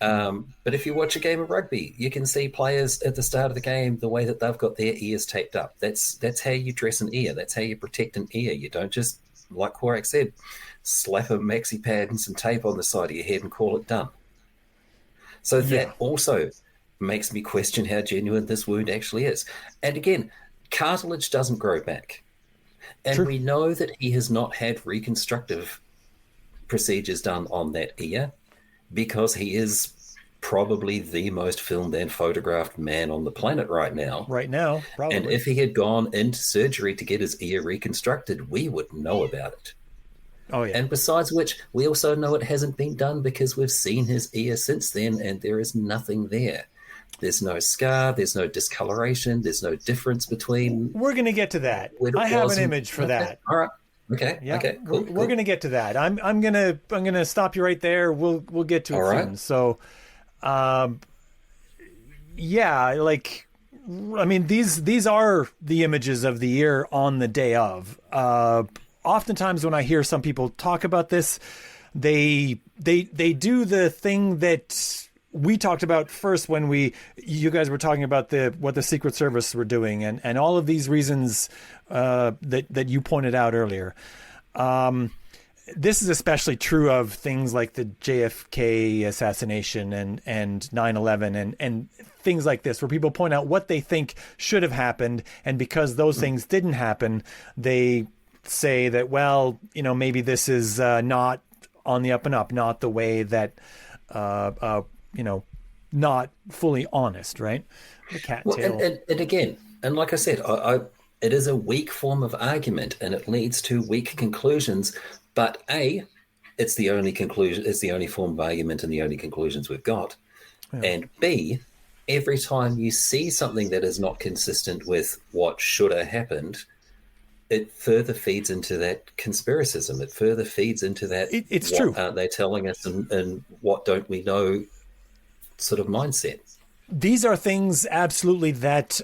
But if you watch a game of rugby, you can see players at the start of the game, the way that they've got their ears taped up. That's how you dress an ear. That's how you protect an ear. You don't just, like Korak said, slap a maxi pad and some tape on the side of your head and call it done. So that also makes me question how genuine this wound actually is. And again, cartilage doesn't grow back. And we know that he has not had reconstructive procedures done on that ear because he is probably the most filmed and photographed man on the planet right now. Right now, probably. And if he had gone into surgery to get his ear reconstructed, we would know about it. Oh, yeah. And besides which, we also know it hasn't been done because we've seen his ear since then, and there is nothing there. There's no scar, there's no discoloration, there's no difference between... We're going to get to that. I have an image for that. All right. Okay. Yeah. Okay. Cool. We're going to get to that. I'm going to stop you right there. We'll get to it soon. So, these are the images of the ear on the day of. Oftentimes when I hear some people talk about this, they do the thing that we talked about first when you guys were talking about what the Secret Service were doing and all of these reasons that you pointed out earlier. This is especially true of things like the JFK assassination and 9/11 and things like this, where people point out what they think should have happened, and because those things didn't happen, they say that, well, maybe this is not on the up and up, not the way that, not fully honest, right? The cattail. And again, and like I said, it is a weak form of argument, and it leads to weak conclusions. But it's the only conclusion, it's the only form of argument, and the only conclusions we've got. Yeah. And B, every time you see something that is not consistent with what should have happened, it further feeds into that conspiracism. It further feeds into that. It's what true. Aren't they telling us, and what don't we know sort of mindset? These are things absolutely that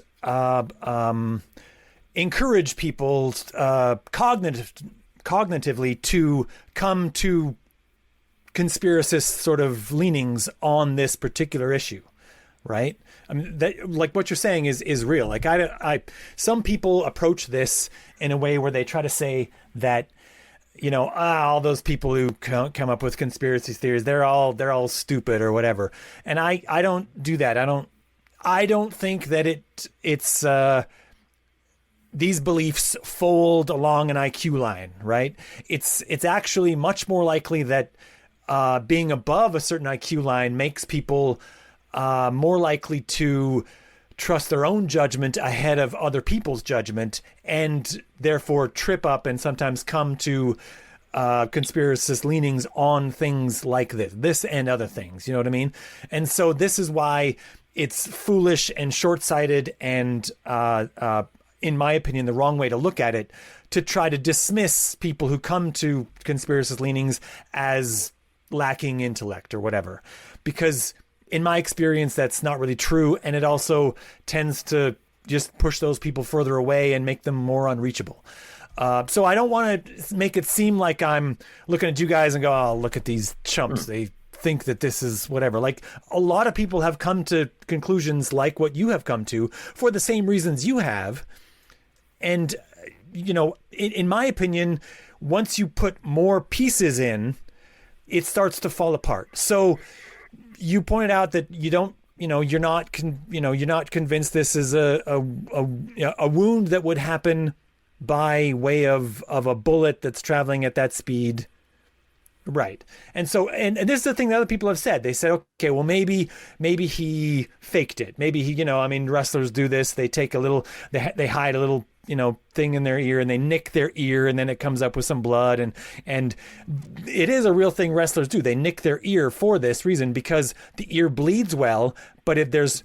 encourage people cognitively to come to conspiracist sort of leanings on this particular issue, right? I mean, that, like what you're saying is real. Like some people approach this in a way where they try to say that, all those people who come up with conspiracy theories, they're all stupid or whatever. And I don't do that. I don't think that it's these beliefs fold along an IQ line, right? It's actually much more likely that being above a certain IQ line makes people more likely to trust their own judgment ahead of other people's judgment, and therefore trip up and sometimes come to conspiracist leanings on things like this and other things. You know what I mean? And so this is why it's foolish and short-sighted and, in my opinion, the wrong way to look at it, to try to dismiss people who come to conspiracist leanings as lacking intellect or whatever. Because in my experience, that's not really true. And it also tends to just push those people further away and make them more unreachable. So I don't want to make it seem like I'm looking at you guys and go, oh, look at these chumps. They think that this is whatever. Like, a lot of people have come to conclusions like what you have come to for the same reasons you have. And, you know, in my opinion, once you put more pieces in, it starts to fall apart. So you pointed out that you don't, you know, you're not convinced this is a wound that would happen by way of a bullet that's traveling at that speed. Right. And so, and this is the thing that other people have said. They said, okay, well, maybe he faked it. Maybe he, you know, I mean, wrestlers do this. They take a little, they hide a little, you know, thing in their ear, and they nick their ear, and then it comes up with some blood. And it is a real thing wrestlers do. They nick their ear for this reason, because the ear bleeds well, but if there's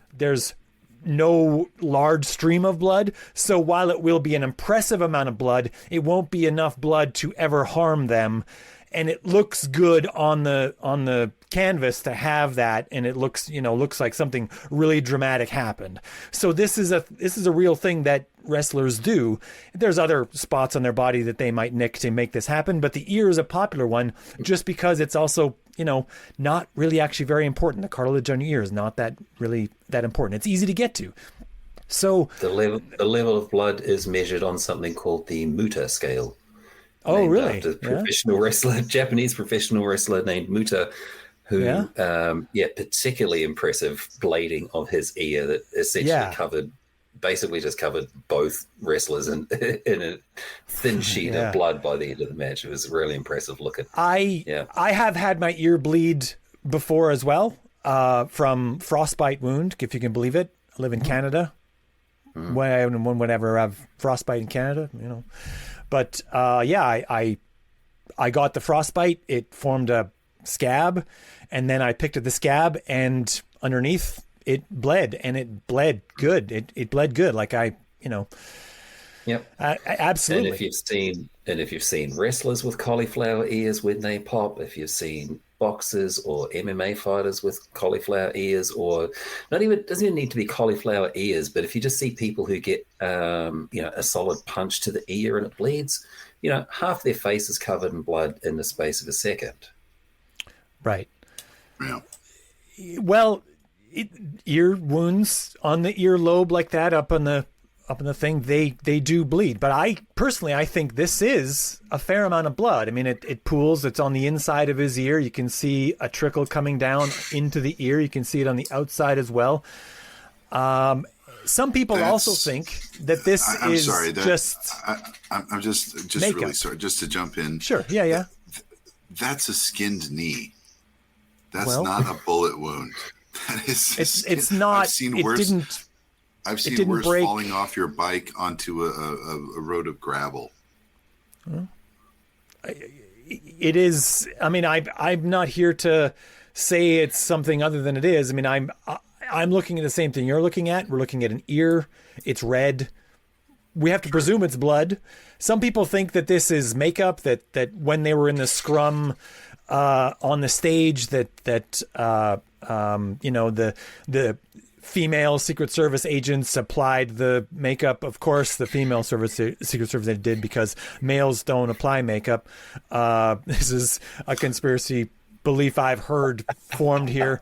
no large stream of blood. So while it will be an impressive amount of blood, it won't be enough blood to ever harm them. And it looks good on the canvas to have that, and it looks like something really dramatic happened. So this is a real thing that wrestlers do. There's other spots on their body that they might nick to make this happen, but the ear is a popular one just because it's also, you know, not really actually very important. The cartilage on your ear is not that important. It's easy to get to. So the level of blood is measured on something called the Muta scale. Oh, really? After professional wrestler, Japanese professional wrestler named Muta, who, particularly impressive blading of his ear that essentially basically just covered both wrestlers in a thin sheet of blood by the end of the match. It was really impressive looking. I have had my ear bleed before as well, from frostbite wound, if you can believe it. I live in Canada. One would ever have frostbite in Canada, you know. But I got the frostbite. It formed a scab, and then I picked at the scab, and underneath it bled, and it bled good. It bled good, like Yep. Absolutely. And if you've seen wrestlers with cauliflower ears when they pop, if you've seen boxers or MMA fighters with cauliflower ears, or doesn't even need to be cauliflower ears, but if you just see people who get a solid punch to the ear and it bleeds, you know, half their face is covered in blood in the space of a second. Right. Yeah. Well, ear wounds on the earlobe like that, up in the thing, they do bleed. But I think this is a fair amount of blood. I mean, it pools. It's on the inside of his ear. You can see a trickle coming down into the ear. You can see it on the outside as well. Some people also think that this I'm is sorry, just I'm just makeup. really sorry. Just to jump in. Sure. Yeah. That's a skinned knee. That's not a bullet wound. That is. It's not. I've seen worse. I've seen worse falling off your bike onto a road of gravel. It is. I mean, I'm not here to say it's something other than it is. I mean, I'm looking at the same thing you're looking at. We're looking at an ear. It's red. We have to presume it's blood. Some people think that this is makeup. That when they were in the scrum on the stage, that the female Secret Service agents applied the makeup. Of course, the female Secret Service did, because males don't apply makeup. This is a conspiracy belief I've heard formed here.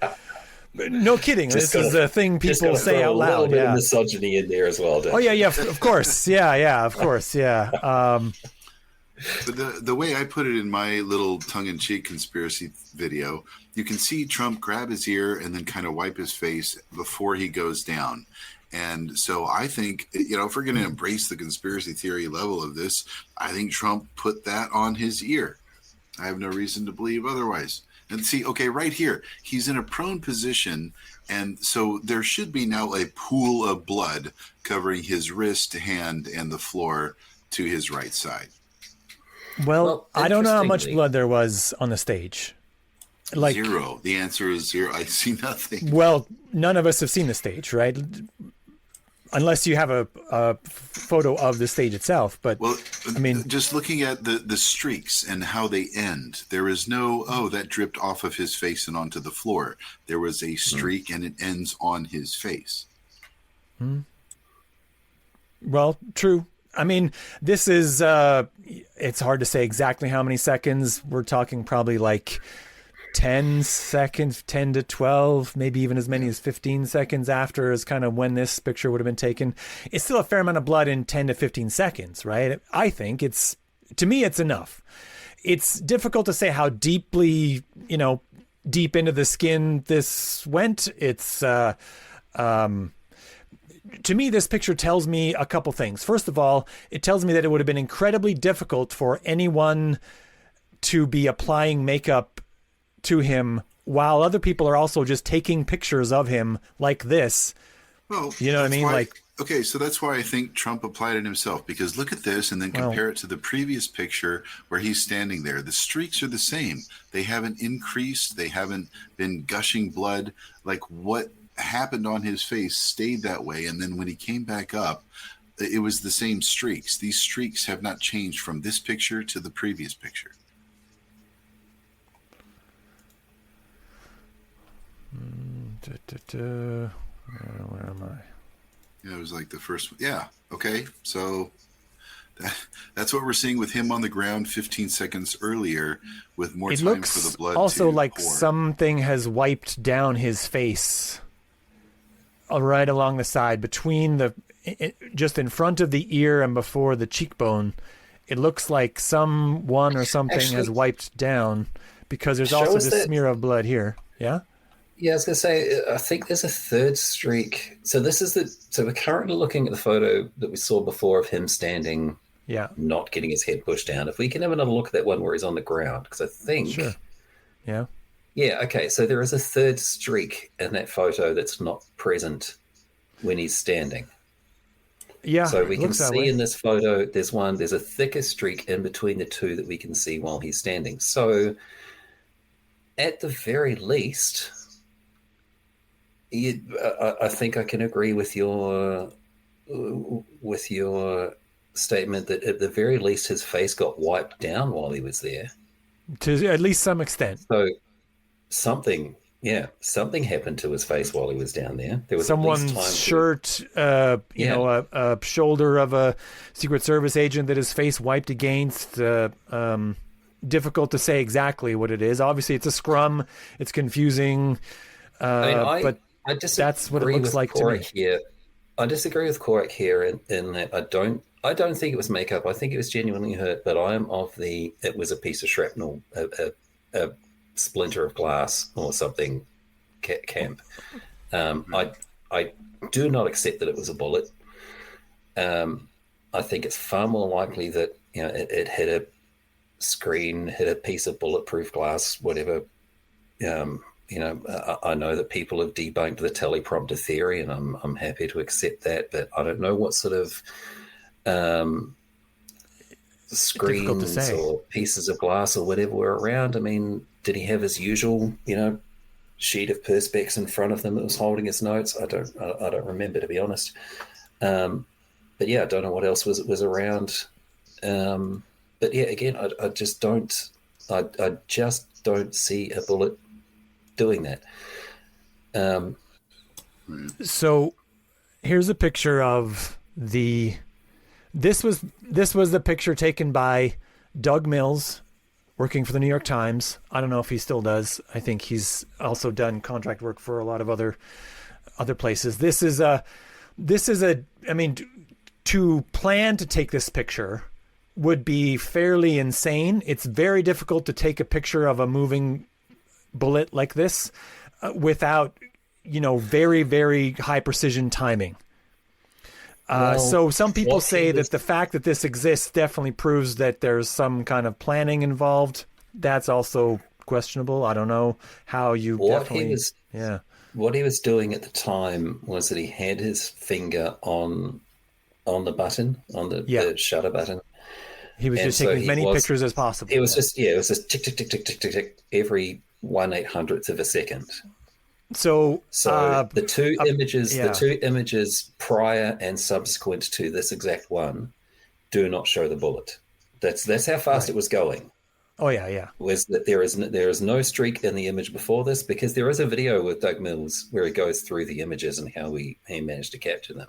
No kidding. This is a thing people say out loud. A little bit of misogyny in there as well. Oh yeah, of course. Yeah, of course. Yeah. But the way I put it in my little tongue-in-cheek conspiracy video, you can see Trump grab his ear and then kind of wipe his face before he goes down. And so I think, if we're going to embrace the conspiracy theory level of this, I think Trump put that on his ear. I have no reason to believe otherwise. And see, okay, right here, he's in a prone position. And so there should be now a pool of blood covering his wrist, hand, and the floor to his right side. Well, I don't know how much blood there was on the stage. Like 0. The answer is 0. I see nothing. Well, none of us have seen the stage, right? Unless you have a photo of the stage itself. But well, I mean, just looking at the streaks and how they end, there is no, that dripped off of his face and onto the floor. There was a streak and it ends on his face. Well, true. I mean, this is, it's hard to say exactly how many seconds. We're talking probably like 10 seconds, 10 to 12, maybe even as many as 15 seconds after is kind of when this picture would have been taken. It's still a fair amount of blood in 10 to 15 seconds, right? I think to me, it's enough. It's difficult to say how deeply, deep into the skin this went. It's, to me, this picture tells me a couple things. First of all, it tells me that it would have been incredibly difficult for anyone to be applying makeup to him while other people are also just taking pictures of him like this. Well, you know what I mean? Okay, so that's why I think Trump applied it himself, because look at this and then compare it to the previous picture where he's standing there. The streaks are the same. They haven't increased. They haven't been gushing blood. Like what happened on his face stayed that way. And then when he came back up, it was the same streaks. These streaks have not changed from this picture to the previous picture. Where am I? Yeah, it was like the first. Yeah. Okay. So that's what we're seeing with him on the ground 15 seconds earlier with more time for the blood. It looks also like pour. Something has wiped down his face right along the side between just in front of the ear and before the cheekbone. It looks like someone or something has wiped down because there's also this smear of blood here. Yeah. Yeah, I was going to say, I think there's a third streak. So we're currently looking at the photo that we saw before of him standing, not getting his head pushed down. If we can have another look at that one where he's on the ground, because I think... Sure. Yeah. Yeah, okay, so there is a third streak in that photo that's not present when he's standing. Yeah, so we can see in this photo, there's a thicker streak in between the two that we can see while he's standing. So at the very least... I think I can agree with your statement that at the very least his face got wiped down while he was there. To at least some extent. So something happened to his face while he was down there. There was someone's shirt, a shoulder of a Secret Service agent that his face wiped against. Difficult to say exactly what it is. Obviously, it's a scrum. It's confusing. But that's what it looks like to me. Here. I disagree with Korek here in that I don't think it was makeup. I think it was genuinely hurt, but I am of it was a piece of shrapnel, a splinter of glass or something camp. I do not accept that it was a bullet. I think it's far more likely that it hit a screen, hit a piece of bulletproof glass, whatever. I know that people have debunked the teleprompter theory, and I'm happy to accept that, but I don't know what sort of screens or pieces of glass or whatever were around. I mean, did he have his usual, sheet of perspex in front of them that was holding his notes? I don't remember, to be honest. But yeah, I don't know what else was around. But yeah, again, I just don't see a bullet doing that. So here's a picture of this was the picture taken by Doug Mills, working for the New York Times. I don't know if he still does. I think he's also done contract work for a lot of other places. This is a I mean, to plan to take this picture would be fairly insane. It's very difficult to take a picture of a moving bullet like this without, very, very high precision timing. So some people say that the fact that this exists definitely proves that there's some kind of planning involved. That's also questionable. I don't know how you What he was doing at the time was that he had his finger on the button, on the shutter button. He was just taking as many pictures as possible. It was just tick, tick, tick, tick, tick, tick, tick, every 1/800th of a second. So the two images prior and subsequent to this exact one do not show the bullet. That's how fast it was going. Oh yeah. Was that there is no streak in the image before this, because there is a video with Doug Mills where he goes through the images and how he managed to capture them.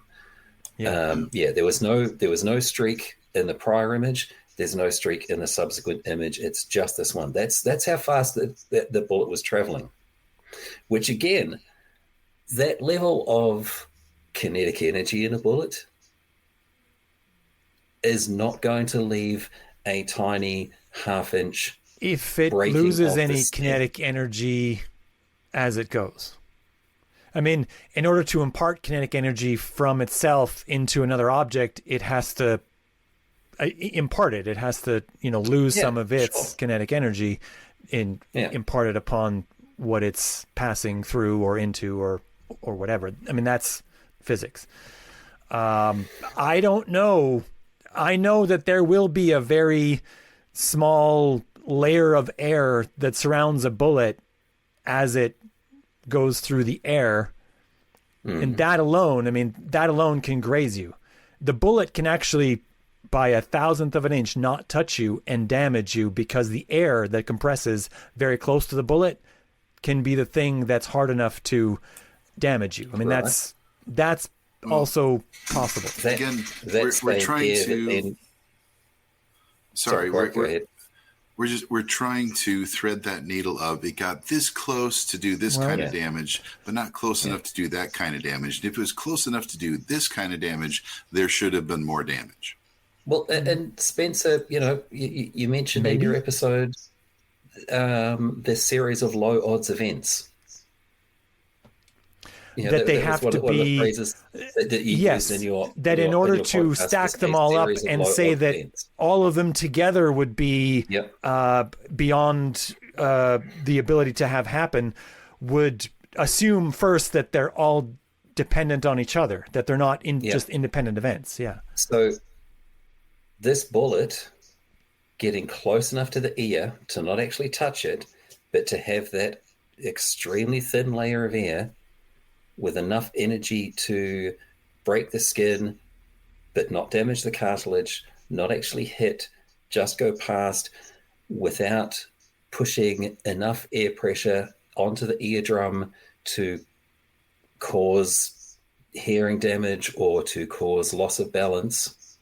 There was no streak in the prior image. There's no streak in the subsequent image. It's just this one. That's how fast the bullet was traveling. Which again, that level of kinetic energy in a bullet is not going to leave a tiny half-inch. If it loses any kinetic energy as it goes. I mean, in order to impart kinetic energy from itself into another object, it has to impart it. It has to, lose some of its kinetic energy and impart it upon what it's passing through or into or whatever. I mean, that's physics. I don't know. I know that there will be a very small layer of air that surrounds a bullet as it goes through the air. And that alone can graze you. The bullet can actually, by 1,000th of an inch, not touch you and damage you, because the air that compresses very close to the bullet can be the thing that's hard enough to damage you. I mean, that's also possible. Again, we're trying to. Sorry, go ahead. We're trying to thread that needle of it got this close to do this kind of damage, but not close enough to do that kind of damage. And if it was close enough to do this kind of damage, there should have been more damage. Well, and Spencer, you mentioned in your episode this series of low odds events. That they have to be that you used in your in order to stack them all up and say that events. All of them together would be beyond the ability to have happen, would assume first that they're all dependent on each other, that they're not just independent events. Yeah. So this bullet getting close enough to the ear to not actually touch it, but to have that extremely thin layer of air with enough energy to break the skin, but not damage the cartilage, not actually hit, just go past without pushing enough air pressure onto the eardrum to cause hearing damage or to cause loss of balance.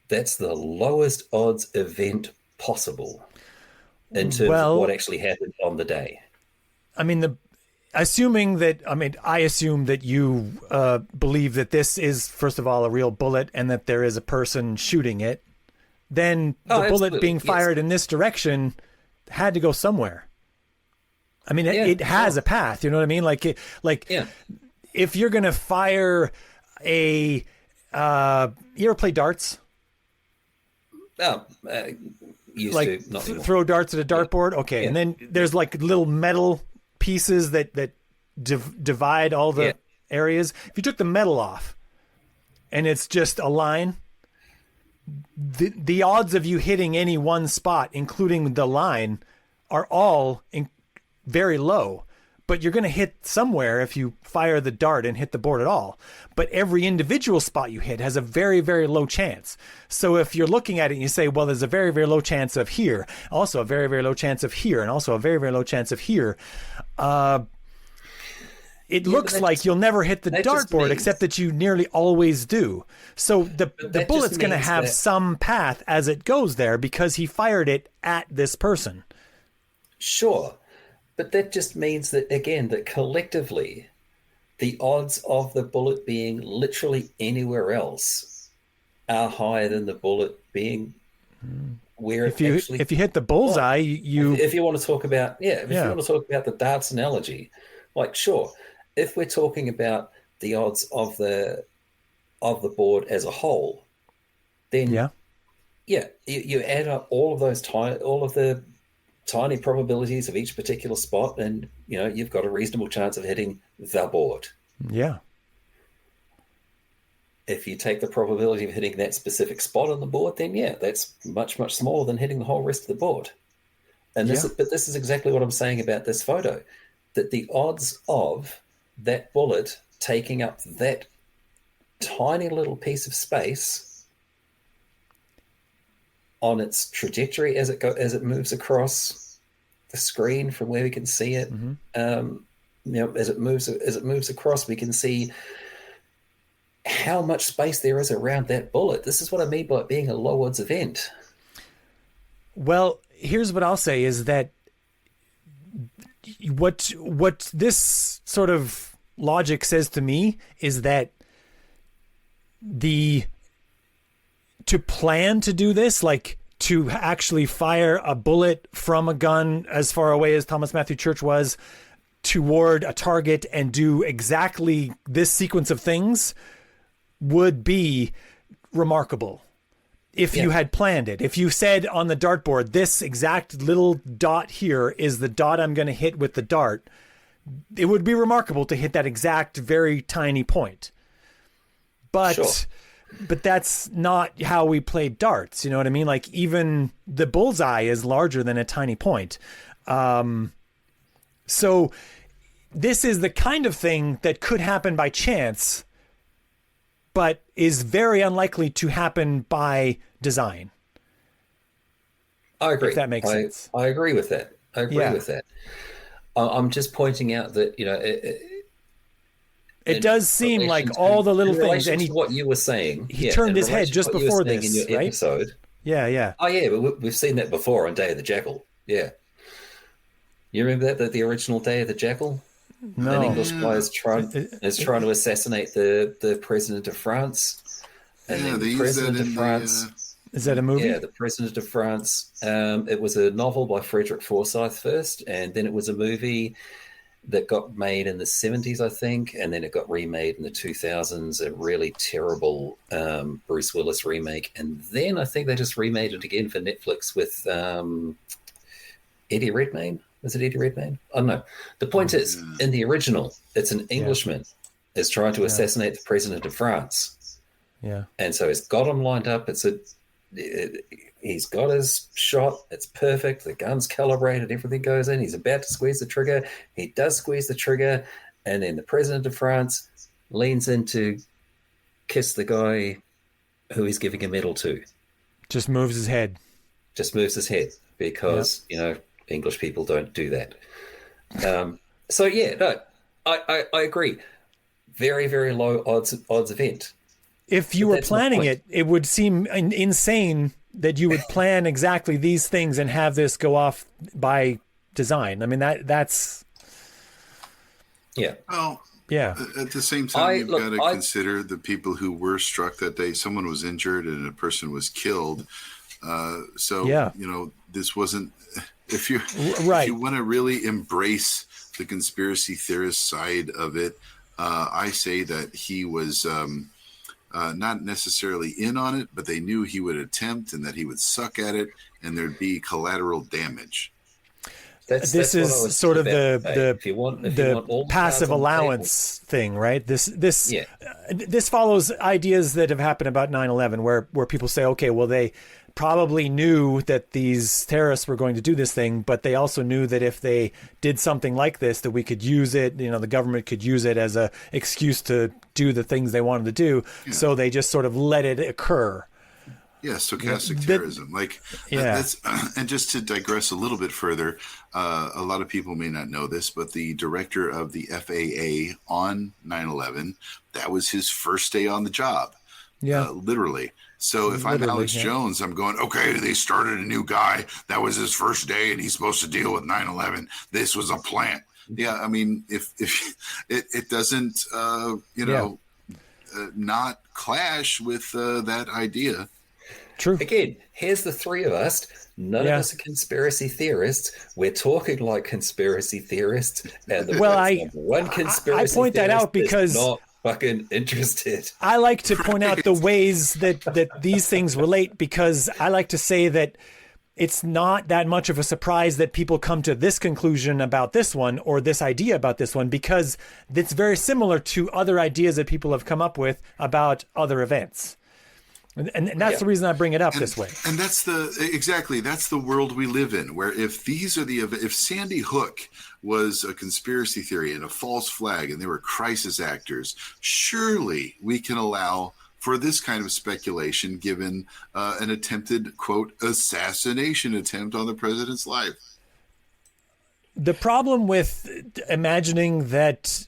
That's the lowest odds event possible in terms of what actually happened on the day. I mean, I assume that you believe that this is, first of all, a real bullet and that there is a person shooting it. Then the bullet being fired in this direction had to go somewhere. I mean, it has a path. You know what I mean? If you're going to fire you ever play darts? Used to, not anymore. Throw darts at a dartboard? Okay. And then there's little metal pieces that divide all the areas. If you took the metal off and it's just a line, the odds of you hitting any one spot, including the line, are all very low. But you're going to hit somewhere if you fire the dart and hit the board at all. But every individual spot you hit has a very, very low chance. So if you're looking at it and you say, well, there's a very, very low chance of here, also a very, very low chance of here, and also a very, very low chance of here, it looks like you'll never hit the dartboard, except that you nearly always do. So the bullet's going to have some path as it goes there because he fired it at this person. Sure. But that just means that, again, that collectively, the odds of the bullet being literally anywhere else are higher than the bullet being where if you hit the bullseye, if you want to talk about you want to talk about the darts analogy, like sure, if we're talking about the odds of the board as a whole, then you add up all of the tiny probabilities of each particular spot, and you've got a reasonable chance of hitting the board. Yeah. If you take the probability of hitting that specific spot on the board, then that's much, much smaller than hitting the whole rest of the board. And this is exactly what I'm saying about this photo, that the odds of that bullet taking up that tiny little piece of space on its trajectory as it moves across the screen from where we can see it, as it moves across, we can see how much space there is around that bullet. This is what I mean by it being a low odds event. Well, here's what I'll say is that what this sort of logic says to me is that to plan to do this, like to actually fire a bullet from a gun as far away as Thomas Matthew Church was toward a target and do exactly this sequence of things would be remarkable if you had planned it. If you said on the dartboard, this exact little dot here is the dot I'm going to hit with the dart, it would be remarkable to hit that exact very tiny point. But but that's not how we play darts. You know what I mean? Like even the bullseye is larger than a tiny point. So this is the kind of thing that could happen by chance, but is very unlikely to happen by design. I agree. If that makes sense. I agree with that. I agree with that. I'm just pointing out that, it does seem like all the little things. And what you were saying. He turned his head just before this, in your right? episode. Yeah. Oh, yeah, but we've seen that before on Day of the Jackal. Yeah. You remember that the original Day of the Jackal? No. An English guy is trying to assassinate the president of France. And then the president of France. Is that a movie? Yeah, the president of France. It was a novel by Frederick Forsyth first, and then it was a movie that got made in the 70s, I think, and then it got remade in the 2000s, a really terrible Bruce Willis remake. And then I think they just remade it again for Netflix with Eddie Redmayne. Was it Eddie Redmayne? I don't know. The point is, in the original, it's an Englishman is trying to assassinate the president of France. Yeah. And so he's got him lined up. He's got his shot. It's perfect. The gun's calibrated. Everything goes in. He's about to squeeze the trigger. He does squeeze the trigger. And then the president of France leans in to kiss the guy who he's giving a medal to. Just moves his head. Because, English people don't do that. I agree. Very, very low odds event. If you were planning it, it would seem insane that you would plan exactly these things and have this go off by design. I mean, that's... Yeah. Well, yeah. At the same time, you've got to consider the people who were struck that day. Someone was injured and a person was killed. This wasn't... If you want to really embrace the conspiracy theorist side of it, I say that he was... not necessarily in on it, but they knew he would attempt and that he would suck at it and there'd be collateral damage. This is sort of the passive allowance thing, right? This follows ideas that have happened about 9/11 where people say, okay, well, they probably knew that these terrorists were going to do this thing, but they also knew that if they did something like this, that we could use it, the government could use it as a excuse to do the things they wanted to do. Yeah. So they just sort of let it occur. Yeah, stochastic terrorism. That's, and just to digress a little bit further, a lot of people may not know this, but the director of the FAA on 9/11, that was his first day on the job. Yeah, literally. So if I'm Alex Jones, I'm going, okay, they started a new guy. That was his first day, and he's supposed to deal with 9/11. This was a plant. Yeah, I mean, if it doesn't, not clash with that idea. True. Again, here's the three of us. None of us are conspiracy theorists. We're talking like conspiracy theorists. And the one conspiracy I point that out because is not fucking interested. I like to point out the ways that these things relate, because I like to say that it's not that much of a surprise that people come to this conclusion about this one or this idea about this one, because it's very similar to other ideas that people have come up with about other events. And that's the reason I bring it up this way. And that's the world we live in, where if Sandy Hook was a conspiracy theory and a false flag and they were crisis actors, surely we can allow for this kind of speculation given an attempted, quote, assassination attempt on the president's life. The problem with imagining that,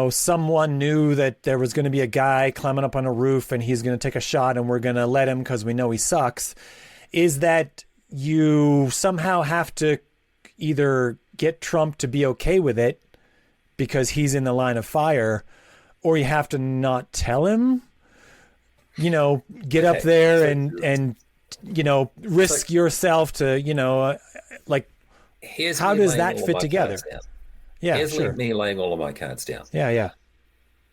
someone knew that there was going to be a guy climbing up on a roof and he's going to take a shot and we're going to let him because we know he sucks, is that you somehow have to either get Trump to be okay with it because he's in the line of fire, or you have to not tell him, get up there and risk yourself to, how does that fit together? Yeah, here's sure. me laying all of my cards down. Yeah.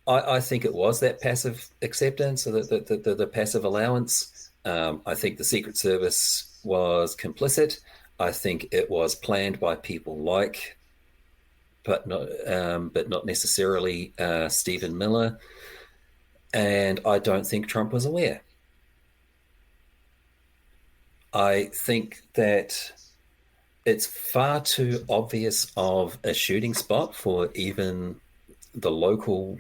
I think it was that passive acceptance, or the passive allowance. I think the Secret Service was complicit. I think it was planned by people but not necessarily Stephen Miller. And I don't think Trump was aware. I think that it's far too obvious of a shooting spot for even the local,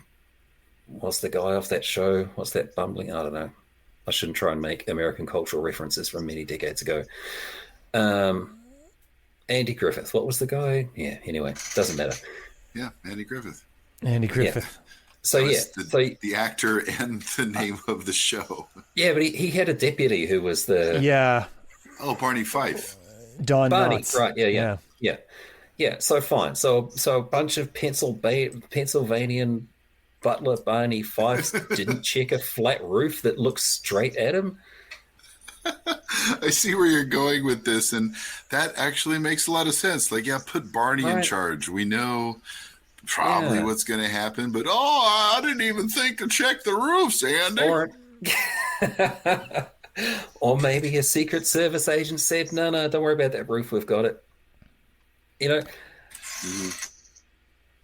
what's the guy off that show? What's that bumbling? I don't know. I shouldn't try and make American cultural references from many decades ago. Andy Griffith. What was the guy? Yeah, anyway, doesn't matter. Yeah, Andy Griffith. Yeah. So the actor and the name of the show. Yeah, but he had a deputy who was the... Yeah. Oh, Barney Fife. Don Barney, Knotts. right, yeah. So fine. So a bunch of Pennsylvanian Butler Barney Fifes didn't check a flat roof that looks straight at him. I see where you're going with this, and that actually makes a lot of sense. Put Barney in charge. We know probably what's going to happen, but I didn't even think to check the roofs, Andy. Or maybe a Secret Service agent said, no, don't worry about that roof. We've got it.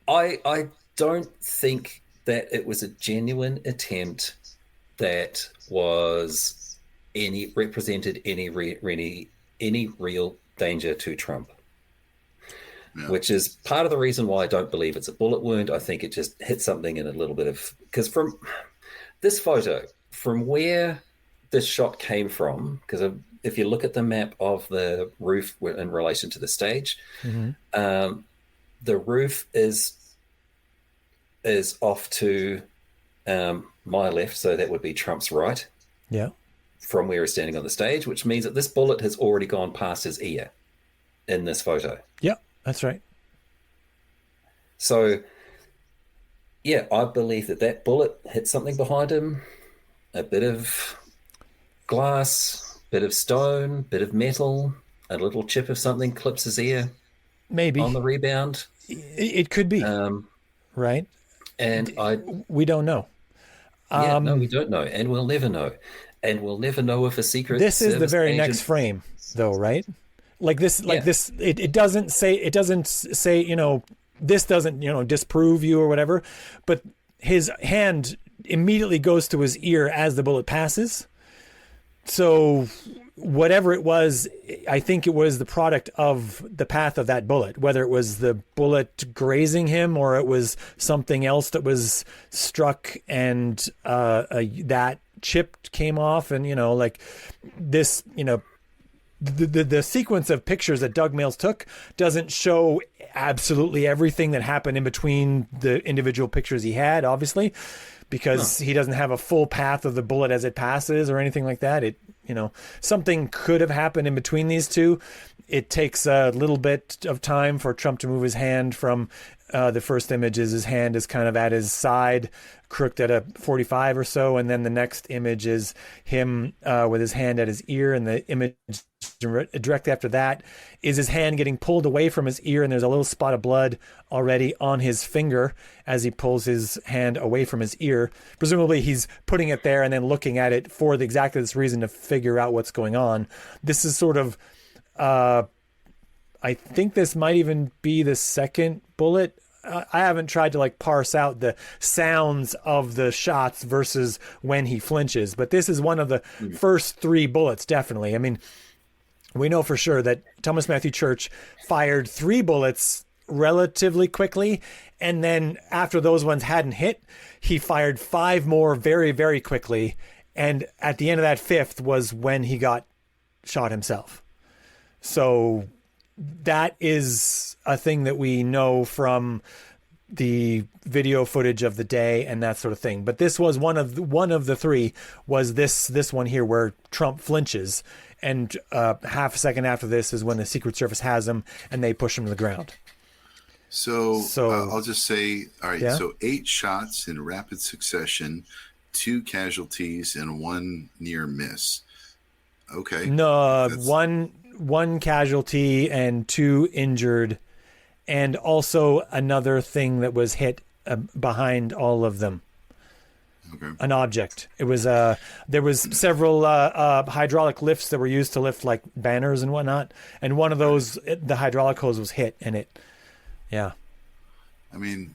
I don't think that it was a genuine attempt that represented any real danger to Trump. Yeah. Which is part of the reason why I don't believe it's a bullet wound. I think it just hit something in a little bit of... Because from this photo, from where this shot came from, because if you look at the map of the roof in relation to the stage, the roof is off to my left, so that would be Trump's right. Yeah. From where he's standing on the stage, which means that this bullet has already gone past his ear in this photo. Yeah, that's right. So, yeah, I believe that bullet hit something behind him, a bit of glass, bit of stone, bit of metal, a little chip of something clips his ear. Maybe. On the rebound. It could be. Right? And we don't know. No, we don't know, and we'll never know. And we'll never know if a Secret This is the very agent... next frame, though, right? This. It doesn't say, this doesn't, disprove you or whatever, but his hand immediately goes to his ear as the bullet passes. So whatever it was, I think it was the product of the path of that bullet, whether it was the bullet grazing him or it was something else that was struck and that chip came off. And, this, the sequence of pictures that Doug Mails took doesn't show absolutely everything that happened in between the individual pictures he had, obviously, because he doesn't have a full path of the bullet as it passes or anything like that. Something could have happened in between these two. It takes a little bit of time for Trump to move his hand from The first image is his hand is kind of at his side, crooked at a 45 or so, and then the next image is him with his hand at his ear, and the image directly after that is his hand getting pulled away from his ear, and there's a little spot of blood already on his finger as he pulls his hand away from his ear. Presumably he's putting it there and then looking at it for exactly this reason, to figure out what's going on. This is sort of I think this might even be the second bullet. I haven't tried to like parse out the sounds of the shots versus when he flinches, but this is one of the first 3 bullets, definitely. I mean, we know for sure that Thomas Matthew Church fired 3 bullets relatively quickly, and then after those ones hadn't hit, he fired 5 more very, very quickly, and at the end of that 5th was when he got shot himself. So that is a thing that we know from the video footage of the day and that sort of thing. But this was one of the 3 was this one here where Trump flinches, and half a second after this is when the Secret Service has him and they push him to the ground. So I'll just say, all right. Yeah? So 8 shots in rapid succession, 2 casualties, and 1 near miss. Okay. No, one casualty and 2 injured, and also another thing that was hit behind all of them. Okay. An object. It was there was several hydraulic lifts that were used to lift like banners and whatnot, and one of those, the hydraulic hose was hit in it. Yeah. I mean,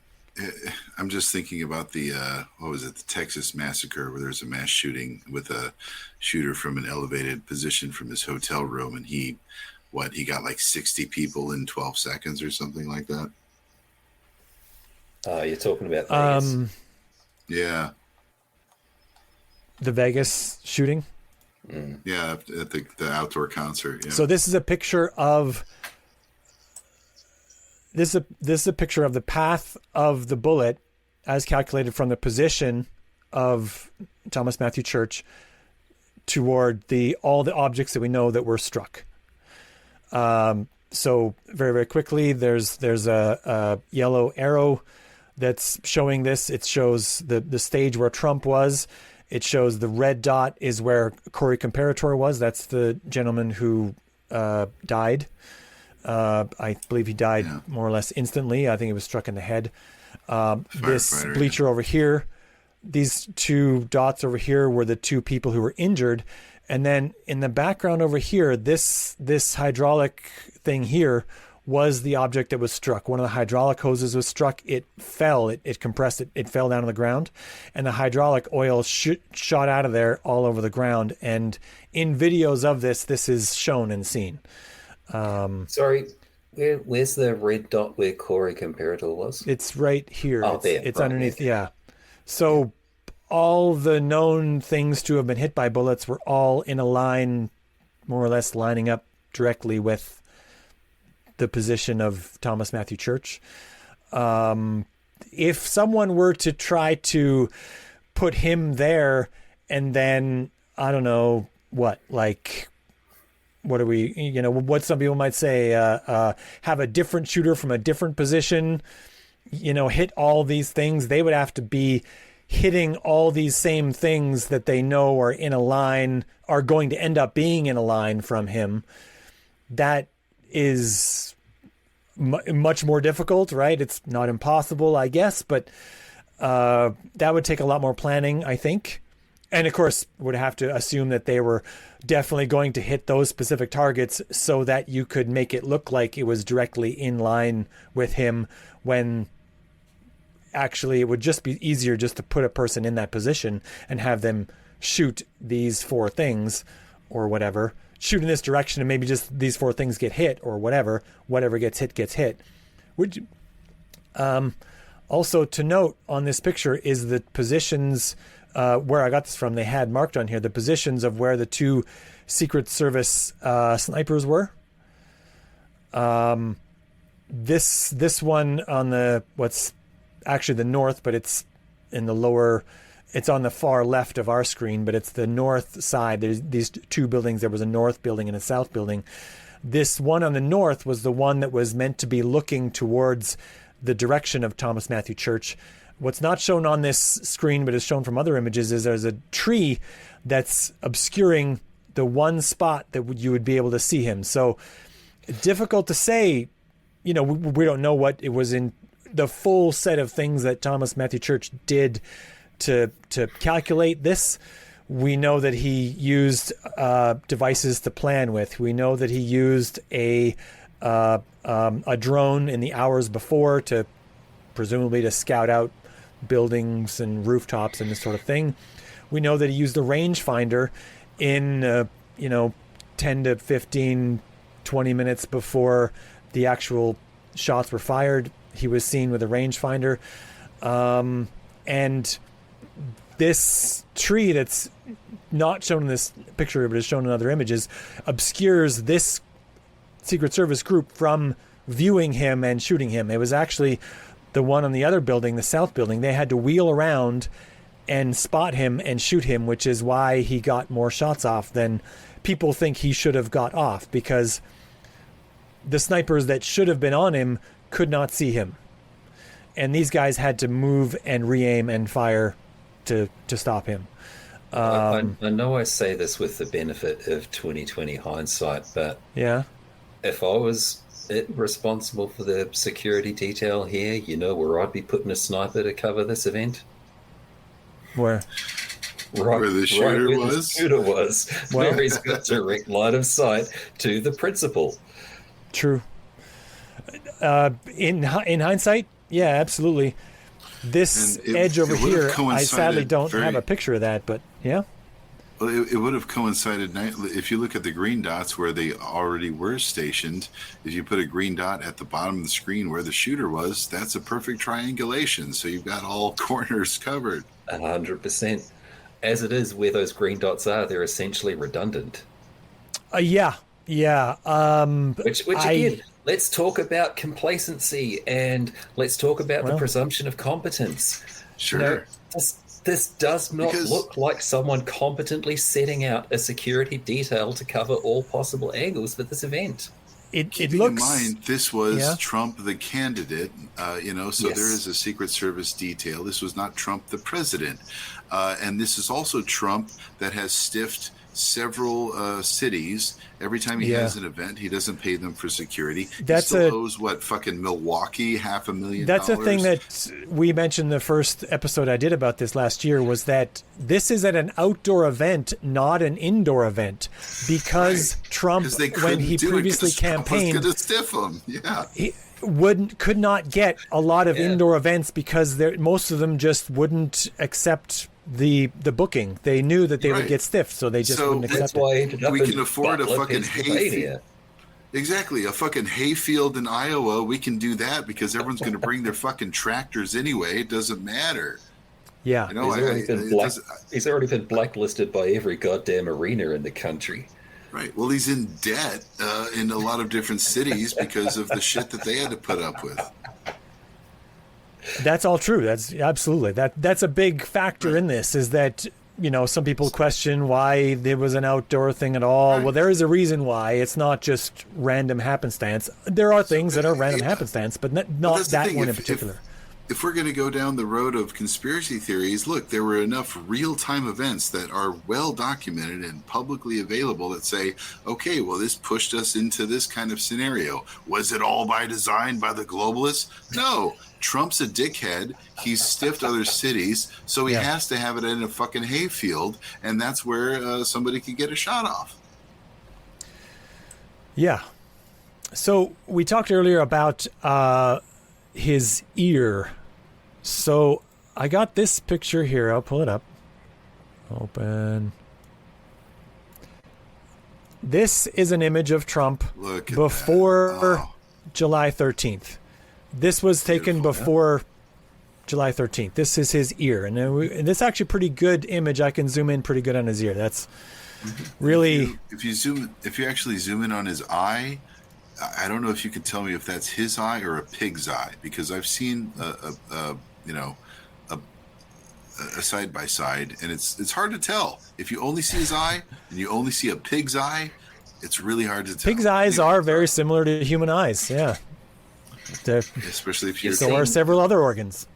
I'm just thinking about the what was it, the Texas massacre, where there's a mass shooting with a shooter from an elevated position from his hotel room, and he got like 60 people in 12 seconds or something like that. You're talking about Vegas. Yeah. The Vegas shooting. Yeah, at the outdoor concert. Yeah. So this is a picture of this is a picture of the path of the bullet as calculated from the position of Thomas Matthew Church toward all the objects that we know that were struck. So very, very quickly, there's a yellow arrow that's showing this. It shows the stage where Trump was. It shows the red dot is where Corey Comparator was. That's the gentleman who died. I believe he died more or less instantly. I think he was struck in the head. This bleacher over here, these 2 dots over here were the 2 people who were injured. And then in the background over here, this hydraulic thing here was the object that was struck. One of the hydraulic hoses was struck. It fell. It compressed. It fell down on the ground. And the hydraulic oil shot out of there all over the ground. And in videos of this is shown and seen. Sorry, where's the red dot where Corey Comparator was? It's right here. Oh, it's right underneath. there. Yeah. So all the known things to have been hit by bullets were all in a line, more or less lining up directly with the position of Thomas Matthew Church. If someone were to try to put him there and then, I don't know what are we, what some people might say, have a different shooter from a different position, hit all these things, they would have to be hitting all these same things that they know are in a line, are going to end up being in a line from him. That is much more difficult, right? It's not impossible, I guess, but that would take a lot more planning, I think. And of course, would have to assume that they were definitely going to hit those specific targets so that you could make it look like it was directly in line with him, when actually it would just be easier just to put a person in that position and have them shoot these 4 things or whatever, shoot in this direction, and maybe just these 4 things get hit or whatever gets hit. Also to note on this picture is the positions, where I got this from, they had marked on here the positions of where the 2 Secret Service snipers were. This one on what's actually the north, but it's in the lower, it's on the far left of our screen, but it's the north side. There's these 2 buildings. There was a north building and a south building. This one on the north was the one that was meant to be looking towards the direction of Thomas Matthew Church. What's not shown on this screen, but is shown from other images, is there's a tree that's obscuring the one spot that you would be able to see him. So difficult to say, you know, we don't know what it was in the full set of things that Thomas Matthew Church did to calculate this. We know that he used devices to plan with. We know that he used a drone in the hours before to presumably to scout out buildings and rooftops and this sort of thing. We know that he used a rangefinder in 10 to 15, 20 minutes before the actual shots were fired. He was seen with a rangefinder, and this tree that's not shown in this picture but is shown in other images obscures this Secret Service group from viewing him and shooting him. It was actually the one on the other building, the south building. They had to wheel around and spot him and shoot him, which is why he got more shots off than people think he should have got off, because the snipers that should have been on him could not see him. And these guys had to move and re-aim and fire to stop him. I know I say this with the benefit of 2020 hindsight, but yeah, if I was responsible for the security detail here, you know where I'd be putting a sniper to cover this event? Where Where the shooter where was? The shooter was. Well, where he's got direct line of sight to the principal. True. In hindsight, yeah, absolutely. This edge over here, I sadly don't have a picture of that, but yeah. Well, it would have coincided if you look at the green dots where they already were stationed. If you put a green dot at the bottom of the screen where the shooter was, that's a perfect triangulation. So you've got all corners covered. 100%. As it is, where those green dots are, they're essentially redundant. Yeah. Which again, let's talk about complacency and let's talk about the presumption of competence. Sure. You know, this does not look like someone competently setting out a security detail to cover all possible angles for this event. Keeping in mind, this was Trump the candidate, so Yes. there is a Secret Service detail. This was not Trump the president. And this is also Trump that has stiffed several cities. Every time he has an event, he doesn't pay them for security. He still owes, fucking Milwaukee $500,000? That's a thing that we mentioned the first episode I did about this last year, was that this is at an outdoor event, not an indoor event, because Trump, when he previously campaigned, Trump was going to stiff him. Yeah. He could not get a lot of indoor events because most of them just wouldn't accept the booking. They knew that they would get stiffed, so they just wouldn't accept it. We can afford Butler, a fucking hayfield. Exactly, a fucking hayfield in Iowa. We can do that because everyone's going to bring their fucking tractors anyway. It doesn't matter. Yeah, he's already been blacklisted by every goddamn arena in the country. Right. Well, he's in debt in a lot of different cities because of the shit that they had to put up with. That's all true. That's absolutely that's a big factor in this, is that, some people question why there was an outdoor thing at all. Well, there is a reason why. It's not just random happenstance. There are things that are random happenstance, but not that one in particular. If we're going to go down the road of conspiracy theories, look, there were enough real-time events that are well documented and publicly available that say, okay, well, this pushed us into this kind of scenario. Was it all by design by the globalists? No. Trump's a dickhead. He's stiffed other cities, so he has to have it in a fucking hayfield, and that's where somebody could get a shot off. Yeah. So we talked earlier about his ear. So I got this picture here. I'll pull it up. Open. This is an image of Trump before July 13th. This was taken before July 13th. This is his ear. And this is actually a pretty good image. I can zoom in pretty good on his ear. That's really... If you actually zoom in on his eye, I don't know if you can tell me if that's his eye or a pig's eye, because I've seen a side by side, and it's hard to tell. If you only see his eye and you only see a pig's eye, it's really hard to tell. Pig's eyes are very similar to human eyes. Yeah. Especially if you're So are several other organs.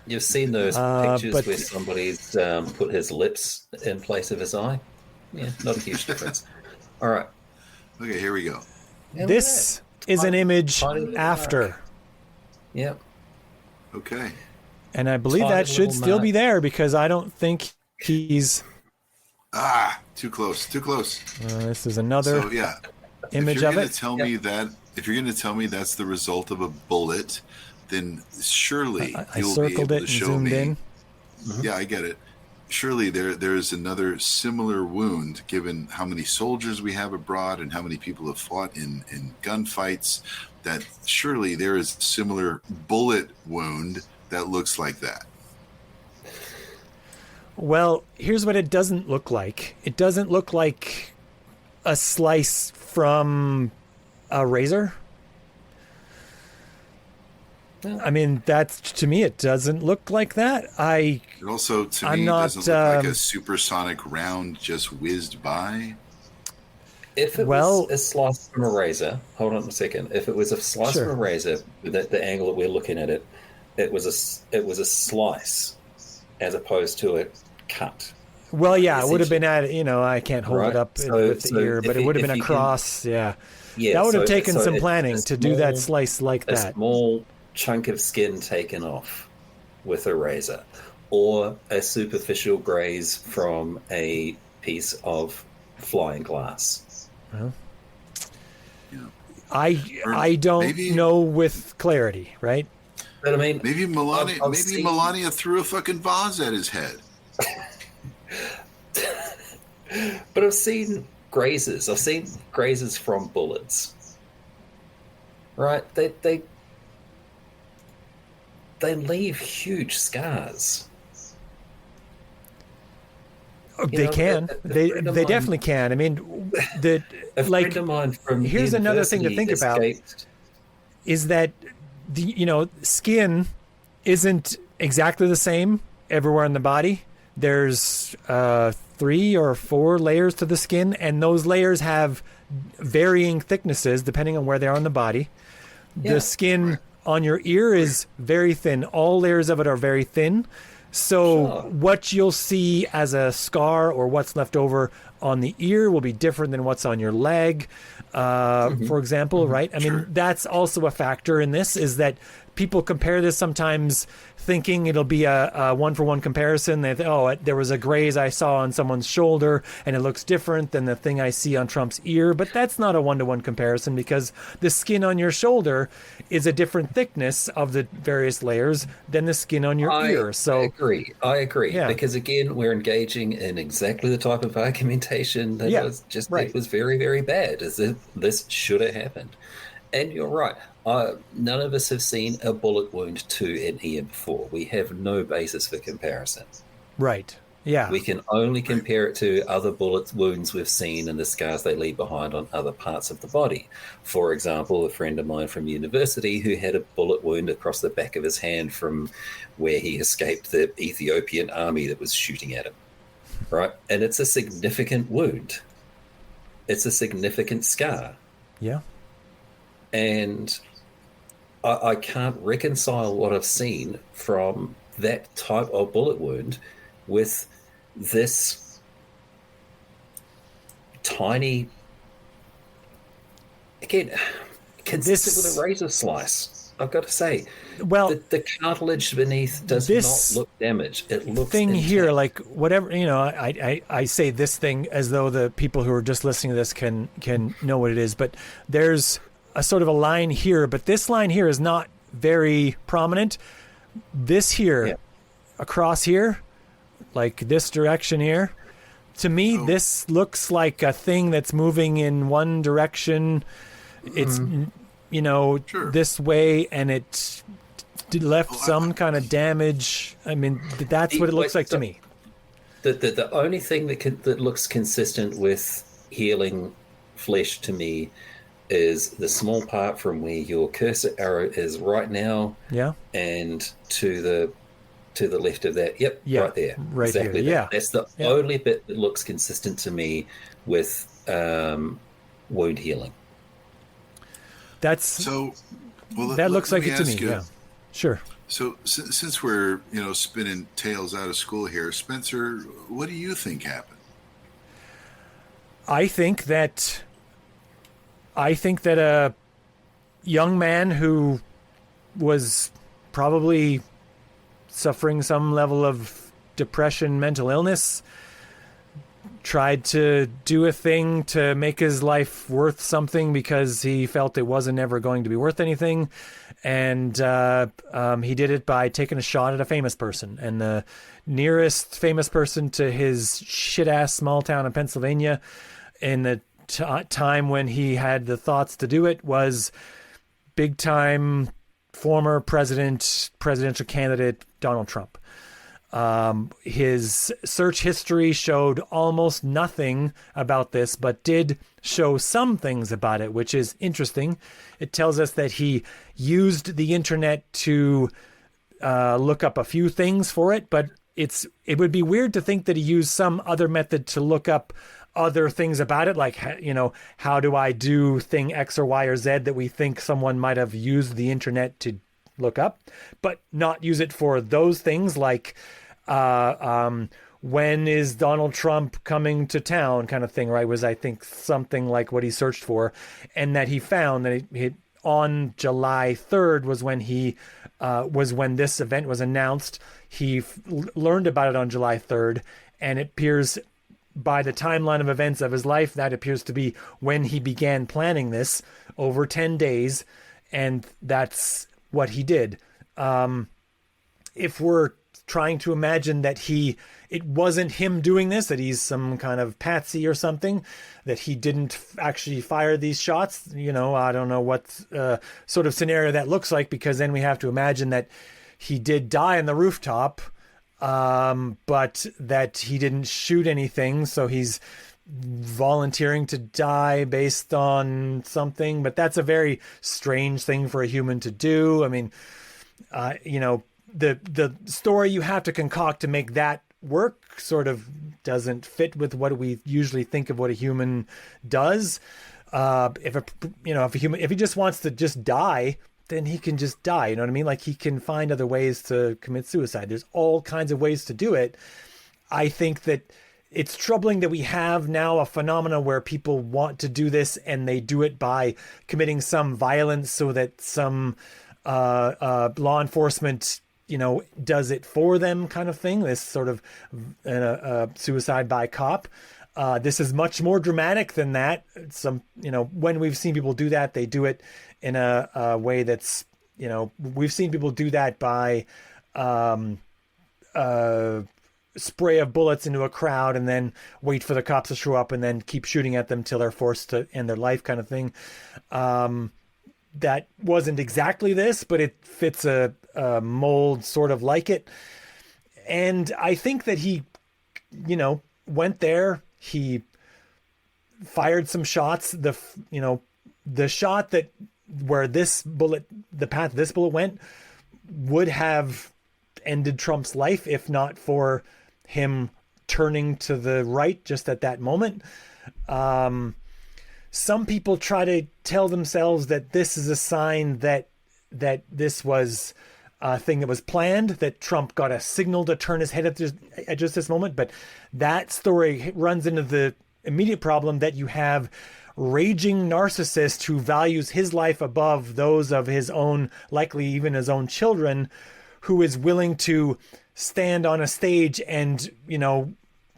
You've seen those pictures where somebody's put his lips in place of his eye? Yeah, not a huge difference. All right. Okay, here we go. Yeah, This is an image tiny after. Yep. Okay. And I believe Tiny that should little still mark. be there because I don't think he's... Too close. this is another So yeah, image if you're of gonna it. tell me that, if you're going to tell me that's the result of a bullet, then surely I you'll be circled able it to and show zoomed me. in. Yeah, I get it. Surely there's another similar wound, given how many soldiers we have abroad and how many people have fought in gunfights. That surely there is a similar bullet wound that looks like that. Well, here's what it doesn't look like. It doesn't look like a slice from a razor. I mean, that's, to me, it doesn't look like that. It also, to I'm me, not, doesn't look like a supersonic round just whizzed by. If it was a slice from a razor, hold on a second. If it was a slice from a razor, the angle that we're looking at it, it was a slice as opposed to a cut. Well, yeah, it would have been at, I can't hold it up with the ear, but it would have been across, that would have taken some planning to do that slice like that. A small chunk of skin taken off with a razor, or a superficial graze from a piece of flying glass. Well, I don't know with clarity, right? But I mean, maybe Melania threw a fucking vase at his head. But I've seen grazes. I've seen grazes from bullets. Right? They leave huge scars. They can. They definitely can. I mean, a friend of mine from here's another thing to think about is that the skin isn't exactly the same everywhere in the body. There's 3 or 4 layers to the skin, and those layers have varying thicknesses depending on where they are in the body. The skin on your ear is very thin. All layers of it are very thin. So what you'll see as a scar or what's left over on the ear will be different than what's on your leg, for example, right? I mean, that's also a factor in this, is that people compare this sometimes thinking it'll be a one-for-one comparison. They think, there was a graze I saw on someone's shoulder and it looks different than the thing I see on Trump's ear. But that's not a one-to-one comparison, because the skin on your shoulder is a different thickness of the various layers than the skin on your ear. So I agree. Yeah. Because again, we're engaging in exactly the type of argumentation that was just it was very, very bad. As if this should have happened. And you're right. None of us have seen a bullet wound to an ear before. We have no basis for comparison. Right. Yeah. We can only compare it to other bullet wounds we've seen and the scars they leave behind on other parts of the body. For example, a friend of mine from university who had a bullet wound across the back of his hand from where he escaped the Ethiopian army that was shooting at him. Right? And it's a significant wound. It's a significant scar. Yeah. And I can't reconcile what I've seen from that type of bullet wound with this tiny, again, consistent with a razor slice. I've got to say, well, the cartilage beneath does not look damaged. It looks thing intact. here, like whatever, I say this thing as though the people who are just listening to this can know what it is, but there's a sort of a line here, but this line here is not very prominent. This here, across here, like this direction here, to me, this looks like a thing that's moving in one direction. It's, this way, and it left some kind of damage. I mean, that's what it looks like to me. The only thing that looks consistent with healing flesh to me is the small part from where your cursor arrow is right now, and to the left of that. Right there, right exactly. Here. That's the only bit that looks consistent to me with wound healing. That's so. Well, That looks let like it to me. ask you, Yeah, sure. So since we're spinning tails out of school here, Spencer, what do you think happened? I think that a young man who was probably suffering some level of depression, mental illness, tried to do a thing to make his life worth something because he felt it wasn't ever going to be worth anything. And he did it by taking a shot at a famous person. And the nearest famous person to his shit-ass small town in Pennsylvania in the time when he had the thoughts to do it was big-time former presidential candidate Donald Trump. His search history showed almost nothing about this, but did show some things about it, which is interesting. It tells us that he used the internet to look up a few things for it, but it would be weird to think that he used some other method to look up other things about it, like, how do I do thing X or Y or Z that we think someone might have used the internet to look up, but not use it for those things like when is Donald Trump coming to town kind of thing, right? Was, I think, something like what he searched for, and that he found that he on July 3rd was when this event was announced. He learned about it on July 3rd, and it appears by the timeline of events of his life, that appears to be when he began planning this over 10 days. And that's what he did. If we're trying to imagine that it wasn't him doing this, that he's some kind of patsy or something, that he didn't actually fire these shots, I don't know what sort of scenario that looks like, because then we have to imagine that he did die on the rooftop, but that he didn't shoot anything. So he's volunteering to die based on something, but that's a very strange thing for a human to do. I mean, the story you have to concoct to make that work sort of doesn't fit with what we usually think of what a human does. If he just wants to just die, then he can just die. You know what I mean? Like, he can find other ways to commit suicide. There's all kinds of ways to do it. I think that it's troubling that we have now a phenomena where people want to do this and they do it by committing some violence so that some law enforcement, does it for them kind of thing. This sort of suicide by cop. This is much more dramatic than that. When we've seen people do that, they do it in a way that's, we've seen people do that by spray of bullets into a crowd and then wait for the cops to show up and then keep shooting at them till they're forced to end their life kind of thing. That wasn't exactly this, but it fits a mold sort of like it. And I think that he, went there, he fired some shots. The shot where the path this bullet went would have ended Trump's life if not for him turning to the right just at that moment. Some people try to tell themselves that this is a sign that this was a thing that was planned, that Trump got a signal to turn his head at just this moment. But that story runs into the immediate problem that you have raging narcissist who values his life above those of his own, likely even his own children, who is willing to stand on a stage and,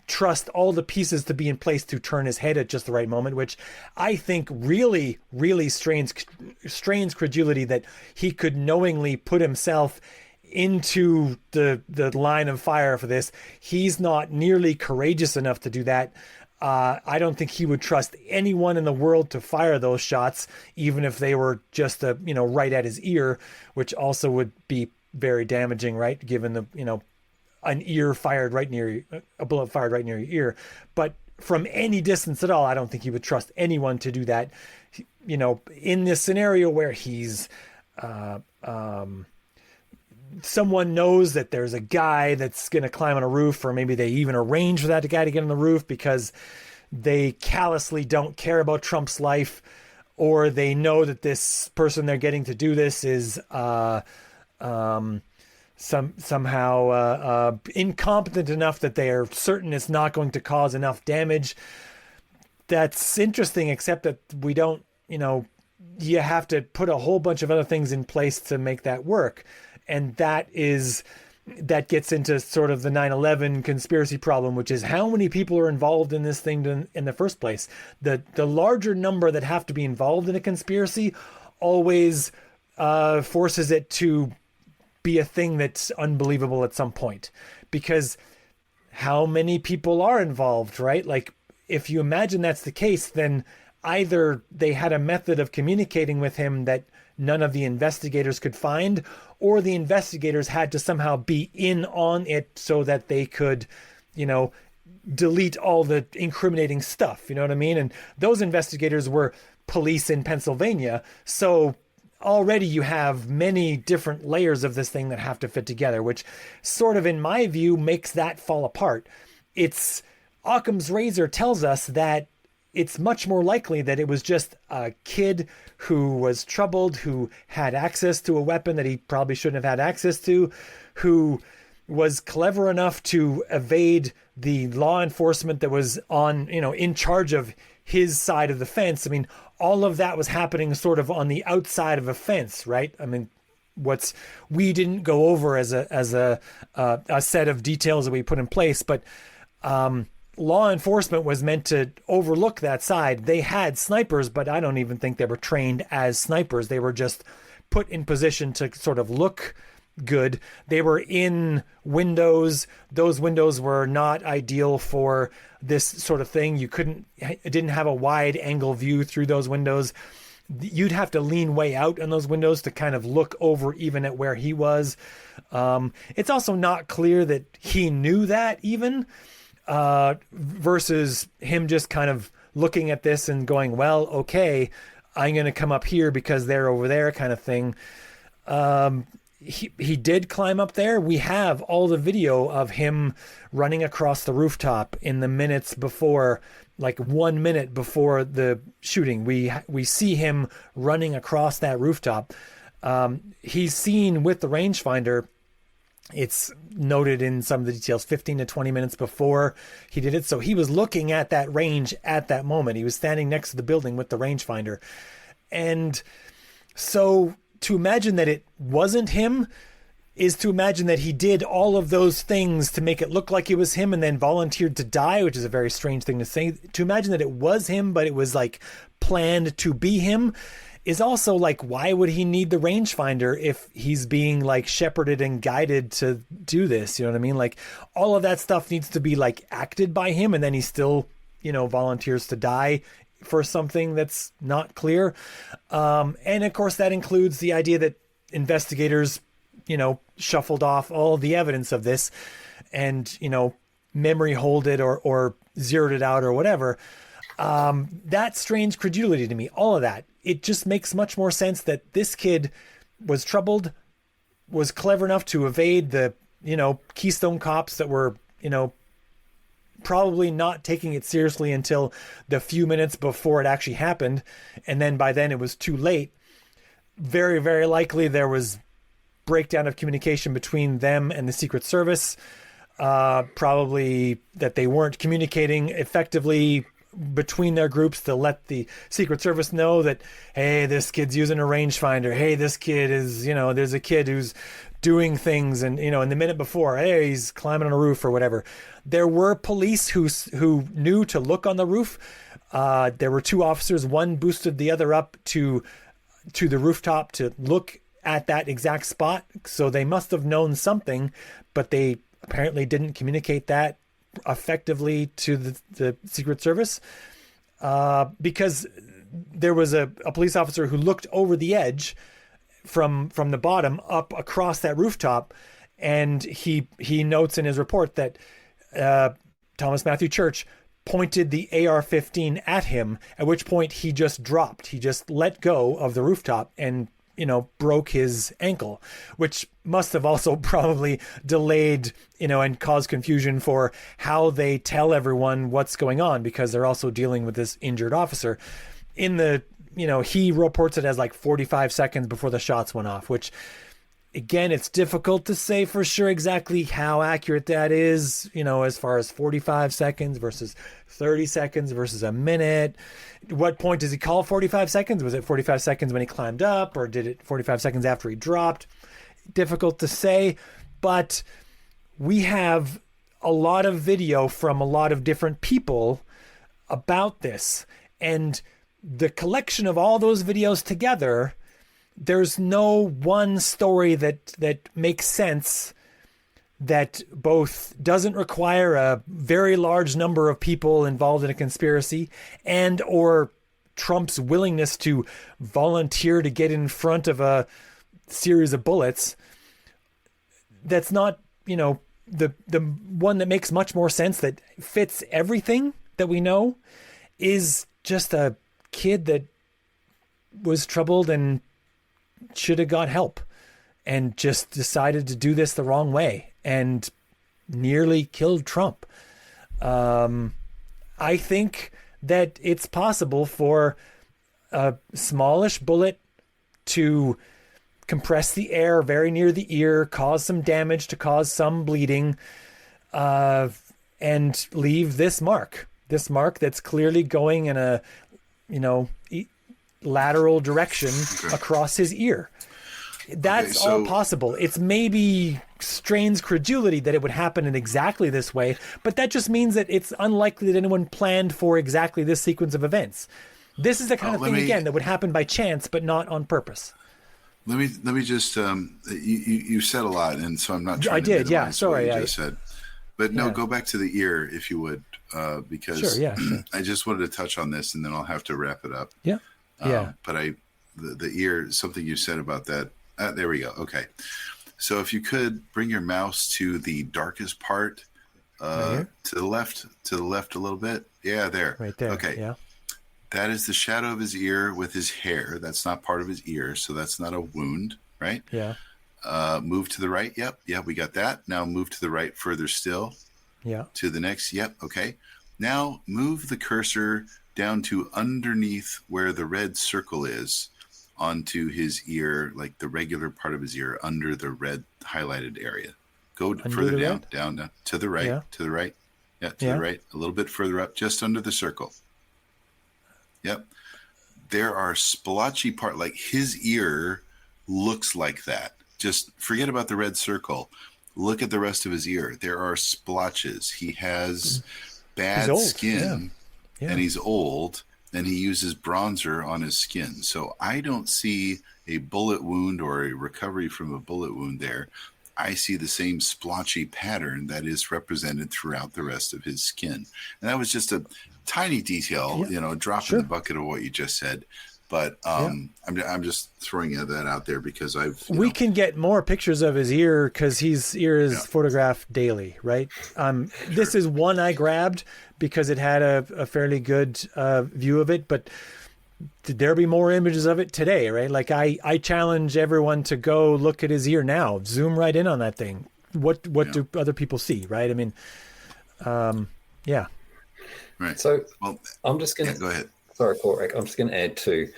trust all the pieces to be in place to turn his head at just the right moment, which I think really, really strains credulity that he could knowingly put himself into the line of fire for this. He's not nearly courageous enough to do that. I don't think he would trust anyone in the world to fire those shots, even if they were just right at his ear, which also would be very damaging, right? Given the, a bullet fired right near your ear. But from any distance at all, I don't think he would trust anyone to do that. In this scenario where he's, someone knows that there's a guy that's going to climb on a roof, or maybe they even arrange for that guy to get on the roof because they callously don't care about Trump's life, or they know that this person they're getting to do this is somehow incompetent enough that they are certain it's not going to cause enough damage. That's interesting, except that we don't, you have to put a whole bunch of other things in place to make that work. And that gets into sort of the 9/11 conspiracy problem, which is how many people are involved in this thing in the first place. The larger number that have to be involved in a conspiracy always forces it to be a thing that's unbelievable at some point, because how many people are involved, right? Like, if you imagine that's the case, then either they had a method of communicating with him that none of the investigators could find, or the investigators had to somehow be in on it so that they could, delete all the incriminating stuff. You know what I mean? And those investigators were police in Pennsylvania. So already you have many different layers of this thing that have to fit together, which sort of, in my view, makes that fall apart. It's Occam's razor tells us that it's much more likely that it was just a kid who was troubled, who had access to a weapon that he probably shouldn't have had access to, who was clever enough to evade the law enforcement that was in charge of his side of the fence. I mean, all of that was happening sort of on the outside of a fence, right? I mean, we didn't go over as a set of details that we put in place, but law enforcement was meant to overlook that side. They had snipers, but I don't even think they were trained as snipers. They were just put in position to sort of look good. They were in windows. Those windows were not ideal for this sort of thing. It didn't have a wide angle view through those windows. You'd have to lean way out on those windows to kind of look over even at where he was. It's also not clear that he knew that even, versus him just kind of looking at this and going, well, okay, I'm going to come up here because they're over there, kind of thing. He did climb up there. We have all the video of him running across the rooftop in the minutes before, like 1 minute before the shooting. We see him running across that rooftop. He's seen with the rangefinder. It's noted in some of the details 15 to 20 minutes before he did it. So he was looking at that range at that moment. He was standing next to the building with the rangefinder. And so to imagine that it wasn't him is to imagine that he did all of those things to make it look like it was him and then volunteered to die, which is a very strange thing to say. To imagine that it was him, but it was like planned to be him, is also like, why would he need the rangefinder if he's being like shepherded and guided to do this? You know what I mean? Like, all of that stuff needs to be like acted by him, and then he still, volunteers to die for something that's not clear. And of course that includes the idea that investigators, shuffled off all the evidence of this and, memory hold it or zeroed it out or whatever. That strange credulity to me, all of that, it just makes much more sense that this kid was troubled, was clever enough to evade the, Keystone cops that were, probably not taking it seriously until the few minutes before it actually happened. And then by then it was too late. Very, very likely there was breakdown of communication between them and the Secret Service. Probably that they weren't communicating effectively between their groups to let the Secret Service know that, hey, this kid's using a rangefinder. Hey, this kid is, there's a kid who's doing things, and in the minute before, hey, he's climbing on a roof or whatever. There were police who knew to look on the roof. There were two officers. One boosted the other up to the rooftop to look at that exact spot. So they must have known something, but they apparently didn't communicate that effectively to the Secret Service, because there was a police officer who looked over the edge from the bottom up across that rooftop, and he notes in his report that Thomas Matthew Church pointed the AR-15 at him, at which point he just dropped. He just let go of the rooftop and broke his ankle, which must have also probably delayed, and caused confusion for how they tell everyone what's going on, because they're also dealing with this injured officer. In the he reports it as like 45 seconds before the shots went off, which again, it's difficult to say for sure exactly how accurate that is, as far as 45 seconds versus 30 seconds versus a minute. What point does he call 45 seconds? Was it 45 seconds when he climbed up, or did it 45 seconds after he dropped? Difficult to say, but we have a lot of video from a lot of different people about this, and the collection of all those videos together, there's no one story that makes sense, that both doesn't require a very large number of people involved in a conspiracy and or Trump's willingness to volunteer to get in front of a series of bullets. That's not, the one that makes much more sense, that fits everything that we know, is just a kid that was troubled and should have got help and just decided to do this the wrong way and nearly killed Trump. I think that it's possible for a smallish bullet to compress the air very near the ear, cause some damage, to cause some bleeding, and leave this mark that's clearly going in a, lateral direction across his ear. That's all possible. It's maybe strains credulity that it would happen in exactly this way, but that just means that it's unlikely that anyone planned for exactly this sequence of events. This is the kind of thing, again, that would happen by chance, but not on purpose. Let me just you said a lot, and so I'm not trying to minimize sorry, what you just said. But no, go back to the ear if you would, because sure. I just wanted to touch on this, and then I'll have to wrap it up. Yeah. But the ear, something you said about that. There we go. Okay. So if you could bring your mouse to the darkest part, to the left a little bit. Yeah, there. Right there. Okay. Yeah. That is the shadow of his ear with his hair. That's not part of his ear, so that's not a wound, right? Yeah. Move to the right. Yep. Yeah, we got that. Now move to the right further still. Yeah. To the next. Yep. Okay. Now move the cursor down to underneath where the red circle is, onto his ear, like the regular part of his ear, under the red highlighted area. Go further down, down, to the right, to the right. Yeah, to the right, a little bit further up, just under the circle. Yep. There are splotchy part, like his ear looks like that. Just forget about the red circle. Look at the rest of his ear. There are splotches. He has bad skin, and he's old, and he uses bronzer on his skin. So I don't see a bullet wound or a recovery from a bullet wound there. I see the same splotchy pattern that is represented throughout the rest of his skin. And that was just a tiny detail, drop in the bucket of what you just said. But I'm just throwing that out there because we can get more pictures of his ear because his ear is photographed daily, right? This is one I grabbed because it had a fairly good view of it, but there be more images of it today, right? Like I challenge everyone to go look at his ear now, zoom right in on that thing. What do other people see, right? I mean, Right. So I'm just going to go ahead. Sorry, Corey. I'm just going to add to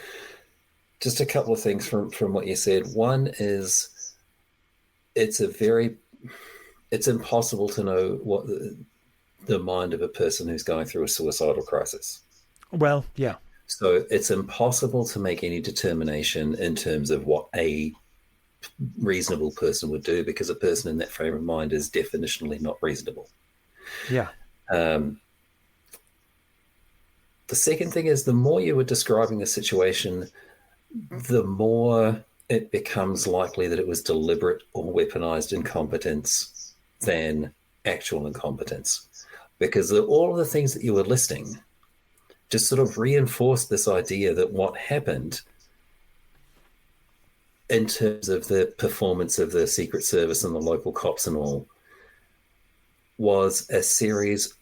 just a couple of things from what you said. One is it's impossible to know what the mind of a person who's going through a suicidal crisis. Well, yeah. So it's impossible to make any determination in terms of what a reasonable person would do, because a person in that frame of mind is definitionally not reasonable. Yeah. The second thing is, the more you were describing the situation, the more it becomes likely that it was deliberate or weaponized incompetence than actual incompetence. Because all of the things that you were listing just sort of reinforced this idea that what happened in terms of the performance of the Secret Service and the local cops and all was a series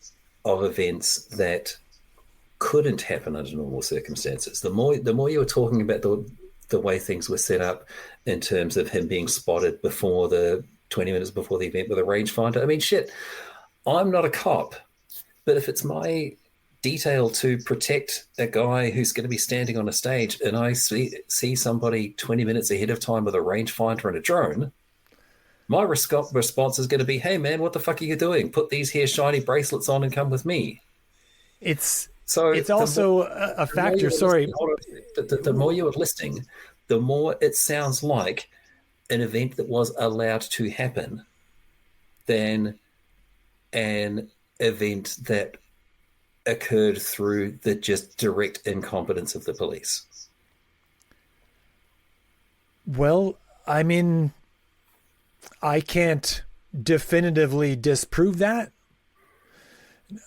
of events that couldn't happen under normal circumstances. The more you were talking about the way things were set up in terms of him being spotted before the 20 minutes before the event with a rangefinder. I mean, shit, I'm not a cop, but if it's my detail to protect a guy who's going to be standing on a stage, and I see somebody 20 minutes ahead of time with a rangefinder and a drone, my response is going to be, hey, man, what the fuck are you doing? Put these here shiny bracelets on and come with me. It's also a factor. Sorry. The more you're listening, the more it sounds like an event that was allowed to happen than an event that occurred through the just direct incompetence of the police. Well, I mean, I can't definitively disprove that,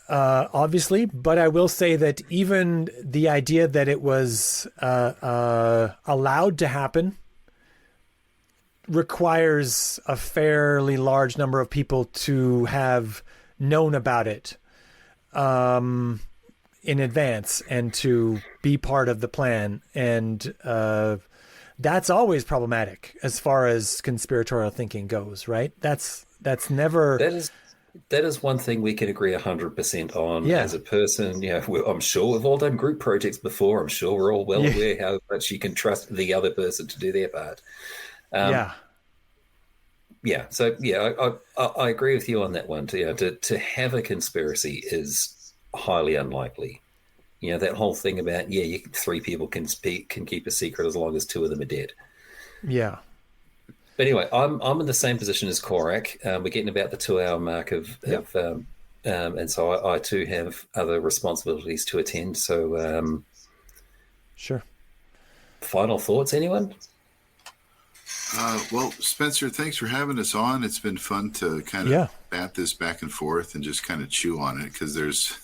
obviously, but I will say that even the idea that it was allowed to happen requires a fairly large number of people to have known about it in advance and to be part of the plan. And that's always problematic as far as conspiratorial thinking goes, right? That's never... That is one thing we can agree 100% on as a person. I'm sure we've all done group projects before. I'm sure we're all well aware how much you can trust the other person to do their part. So I agree with you on that one. To have a conspiracy is highly unlikely. That whole thing about three people can keep a secret as long as two of them are dead. Yeah. But anyway, I'm in the same position as Korak. We're getting about the 2-hour mark and so I too have other responsibilities to attend. So sure. Final thoughts, anyone? Well, Spencer, thanks for having us on. It's been fun to kind of bat this back and forth and just kind of chew on it, because there's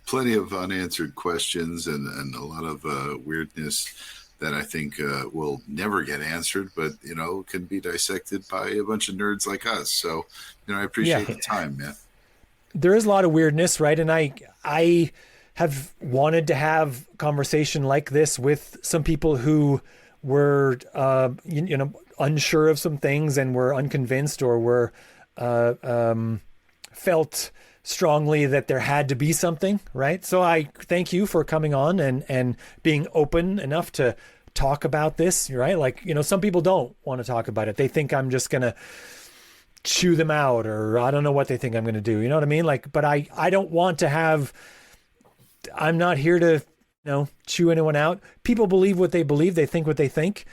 plenty of unanswered questions and a lot of weirdness that I think will never get answered, but, can be dissected by a bunch of nerds like us. So, I appreciate the time, man. There is a lot of weirdness, right? And I have wanted to have conversation like this with some people who were, unsure of some things and were unconvinced or were felt strongly that there had to be something, right? So I thank you for coming on and being open enough to talk about this, right? Like, some people don't want to talk about it. They think I'm just going to chew them out, or I don't know what they think I'm going to do. You know what I mean? Like, but I don't want to I'm not here to, chew anyone out. People believe what they believe. They think what they think.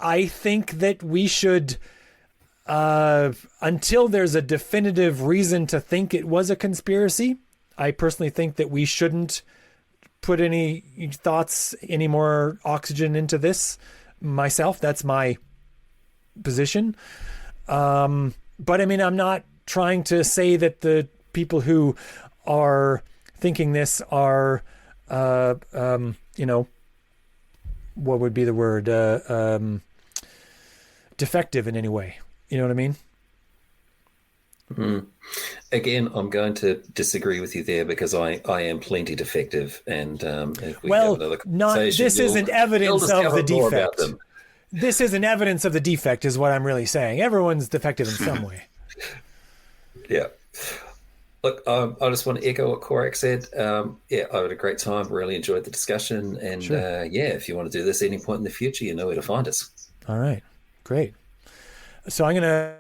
I think that we should, until there's a definitive reason to think it was a conspiracy, I personally think that we shouldn't put any thoughts, any more oxygen into this myself. That's my position. But I mean, I'm not trying to say that the people who are thinking this are, what would be the word, defective in any way. You know what I mean? Mm. Again, I'm going to disagree with you there, because I am plenty defective. And if we have another conversation, this isn't evidence of the defect. This isn't evidence of the defect, is what I'm really saying. Everyone's defective in some way. Yeah. Look, I just want to echo what Korak said. I had a great time. Really enjoyed the discussion. And if you want to do this at any point in the future, you know where to find us. All right. Great. So I'm going to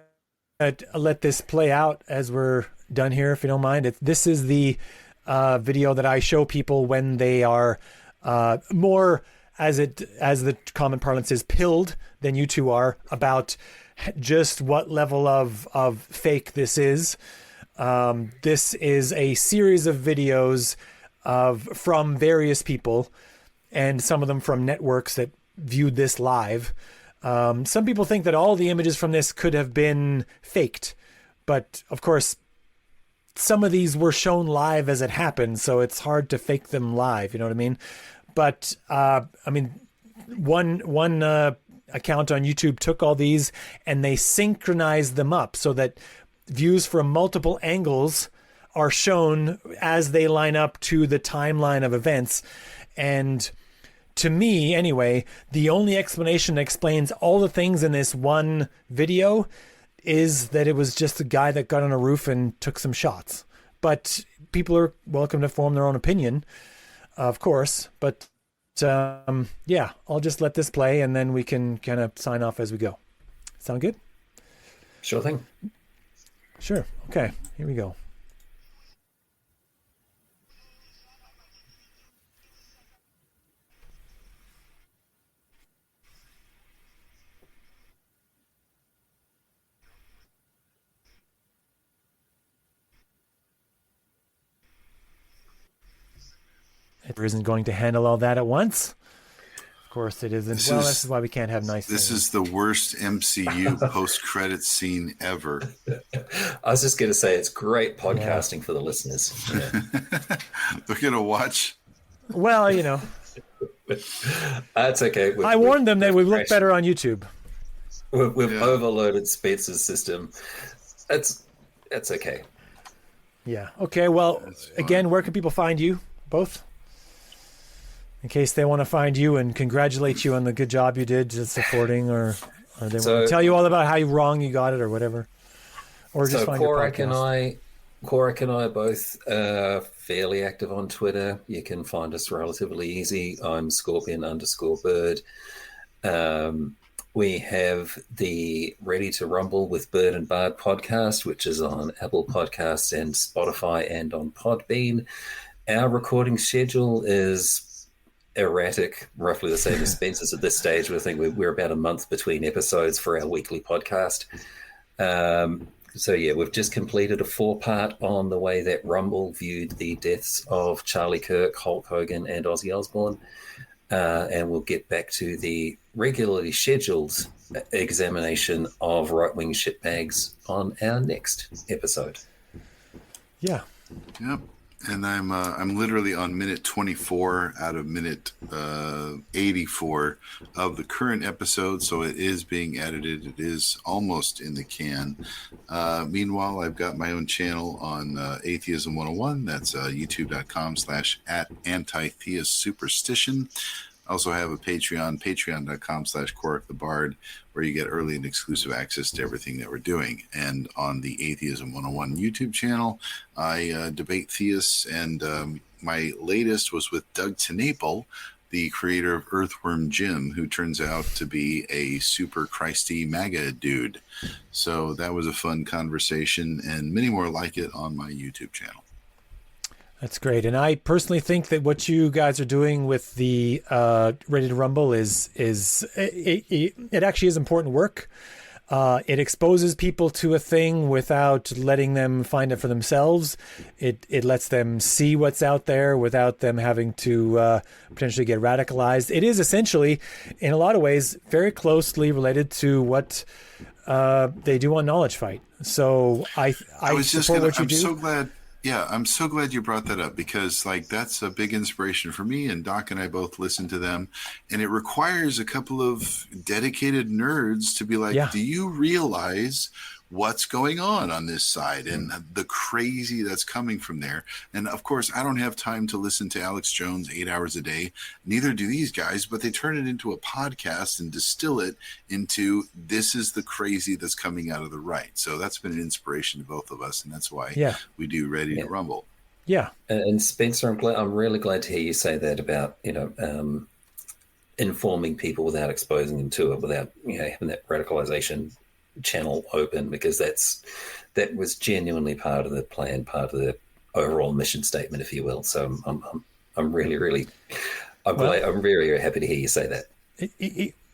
let this play out as we're done here, if you don't mind. This is the video that I show people when they are more, as the common parlance is, pilled than you two are about just what level of fake this is. This is a series of videos from various people, and some of them from networks that viewed this live. Some people think that all the images from this could have been faked, but of course, some of these were shown live as it happened, so it's hard to fake them live. You know what I mean? But one account on YouTube took all these and they synchronized them up so that views from multiple angles are shown as they line up to the timeline of events. And to me, anyway, the only explanation that explains all the things in this one video is that it was just a guy that got on a roof and took some shots. but people are welcome to form their own opinion, of course. But yeah, I'll just let this play, and then we can kind of sign off as we go. Sound good? Sure thing. Sure. Okay, here we go. It isn't going to handle all that at once. Of course it isn't. This is why we can't have nice things. This is the worst MCU post-credit scene ever. I was just going to say, it's great podcasting for the listeners. Yeah. They're going to watch. Well, That's okay. I warned them that we look better on YouTube. We've overloaded Spencer's system. That's okay. Yeah. Okay. Well, again, where can people find you both? In case they want to find you and congratulate you on the good job you did just supporting, or they want to tell you all about how wrong you got it or whatever. Or just find your podcast. Korak and I are both fairly active on Twitter. You can find us relatively easy. I'm Scorpion_Bird. We have the Ready to Rumble with Bird and Bard podcast, which is on Apple Podcasts and Spotify and on Podbean. Our recording schedule is erratic, roughly the same as Spencer's at this stage. I think we're about a month between episodes for our weekly podcast. So yeah, we've just completed a 4-part on the way that Rumble viewed the deaths of Charlie Kirk, Hulk Hogan, and Ozzy Osbourne. And we'll get back to the regularly scheduled examination of right-wing shitbags on our next episode. Yeah. Yep. And I'm literally on minute 24 out of minute 84 of the current episode, so it is being edited. It is almost in the can. Meanwhile, I've got my own channel on Atheism 101. That's youtube.com/@antitheistsuperstition. I also have a Patreon, patreon.com/KorakTheBard, where you get early and exclusive access to everything that we're doing. And on the Atheism 101 YouTube channel, I debate theists, and my latest was with Doug TeNapel, the creator of Earthworm Jim, who turns out to be a super Christy MAGA dude. So that was a fun conversation, and many more like it on my YouTube channel. That's great. And I personally think that what you guys are doing with the Ready to Rumble is it actually is important work. It exposes people to a thing without letting them find it for themselves. It lets them see what's out there without them having to potentially get radicalized. It is essentially, in a lot of ways, very closely related to what they do on Knowledge Fight. So I support what you do. So glad. Yeah, I'm so glad you brought that up, because that's a big inspiration for me, and Doc and I both listen to them, and it requires a couple of dedicated nerds to be like, do you realize what's going on this side and the crazy that's coming from there? And of course, I don't have time to listen to Alex Jones 8 hours a day. Neither do these guys, but they turn it into a podcast and distill it into, this is the crazy that's coming out of the right. So that's been an inspiration to both of us, and that's why we do Ready to Rumble. Yeah. And Spencer, I'm really glad to hear you say that about, informing people without exposing them to it, without having that radicalization channel open, because that was genuinely part of the plan, part of the overall mission statement, if you will. So I'm really I'm very happy to hear you say that.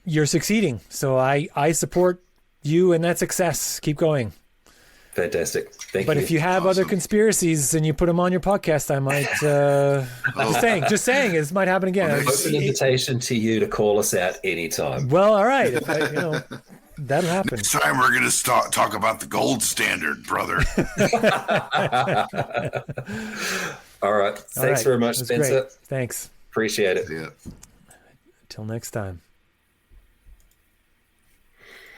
You're succeeding, so I support you and that success. Keep going. Fantastic. Thank you. But if you have other conspiracies and you put them on your podcast, I might just saying this might happen again. Open invitation to you to call us out anytime. Well, all right. That'll happen. Next time we're going to talk about the gold standard, brother. All right. Thanks very much, Spencer. Great. Thanks. Appreciate it. Yeah. Until next time.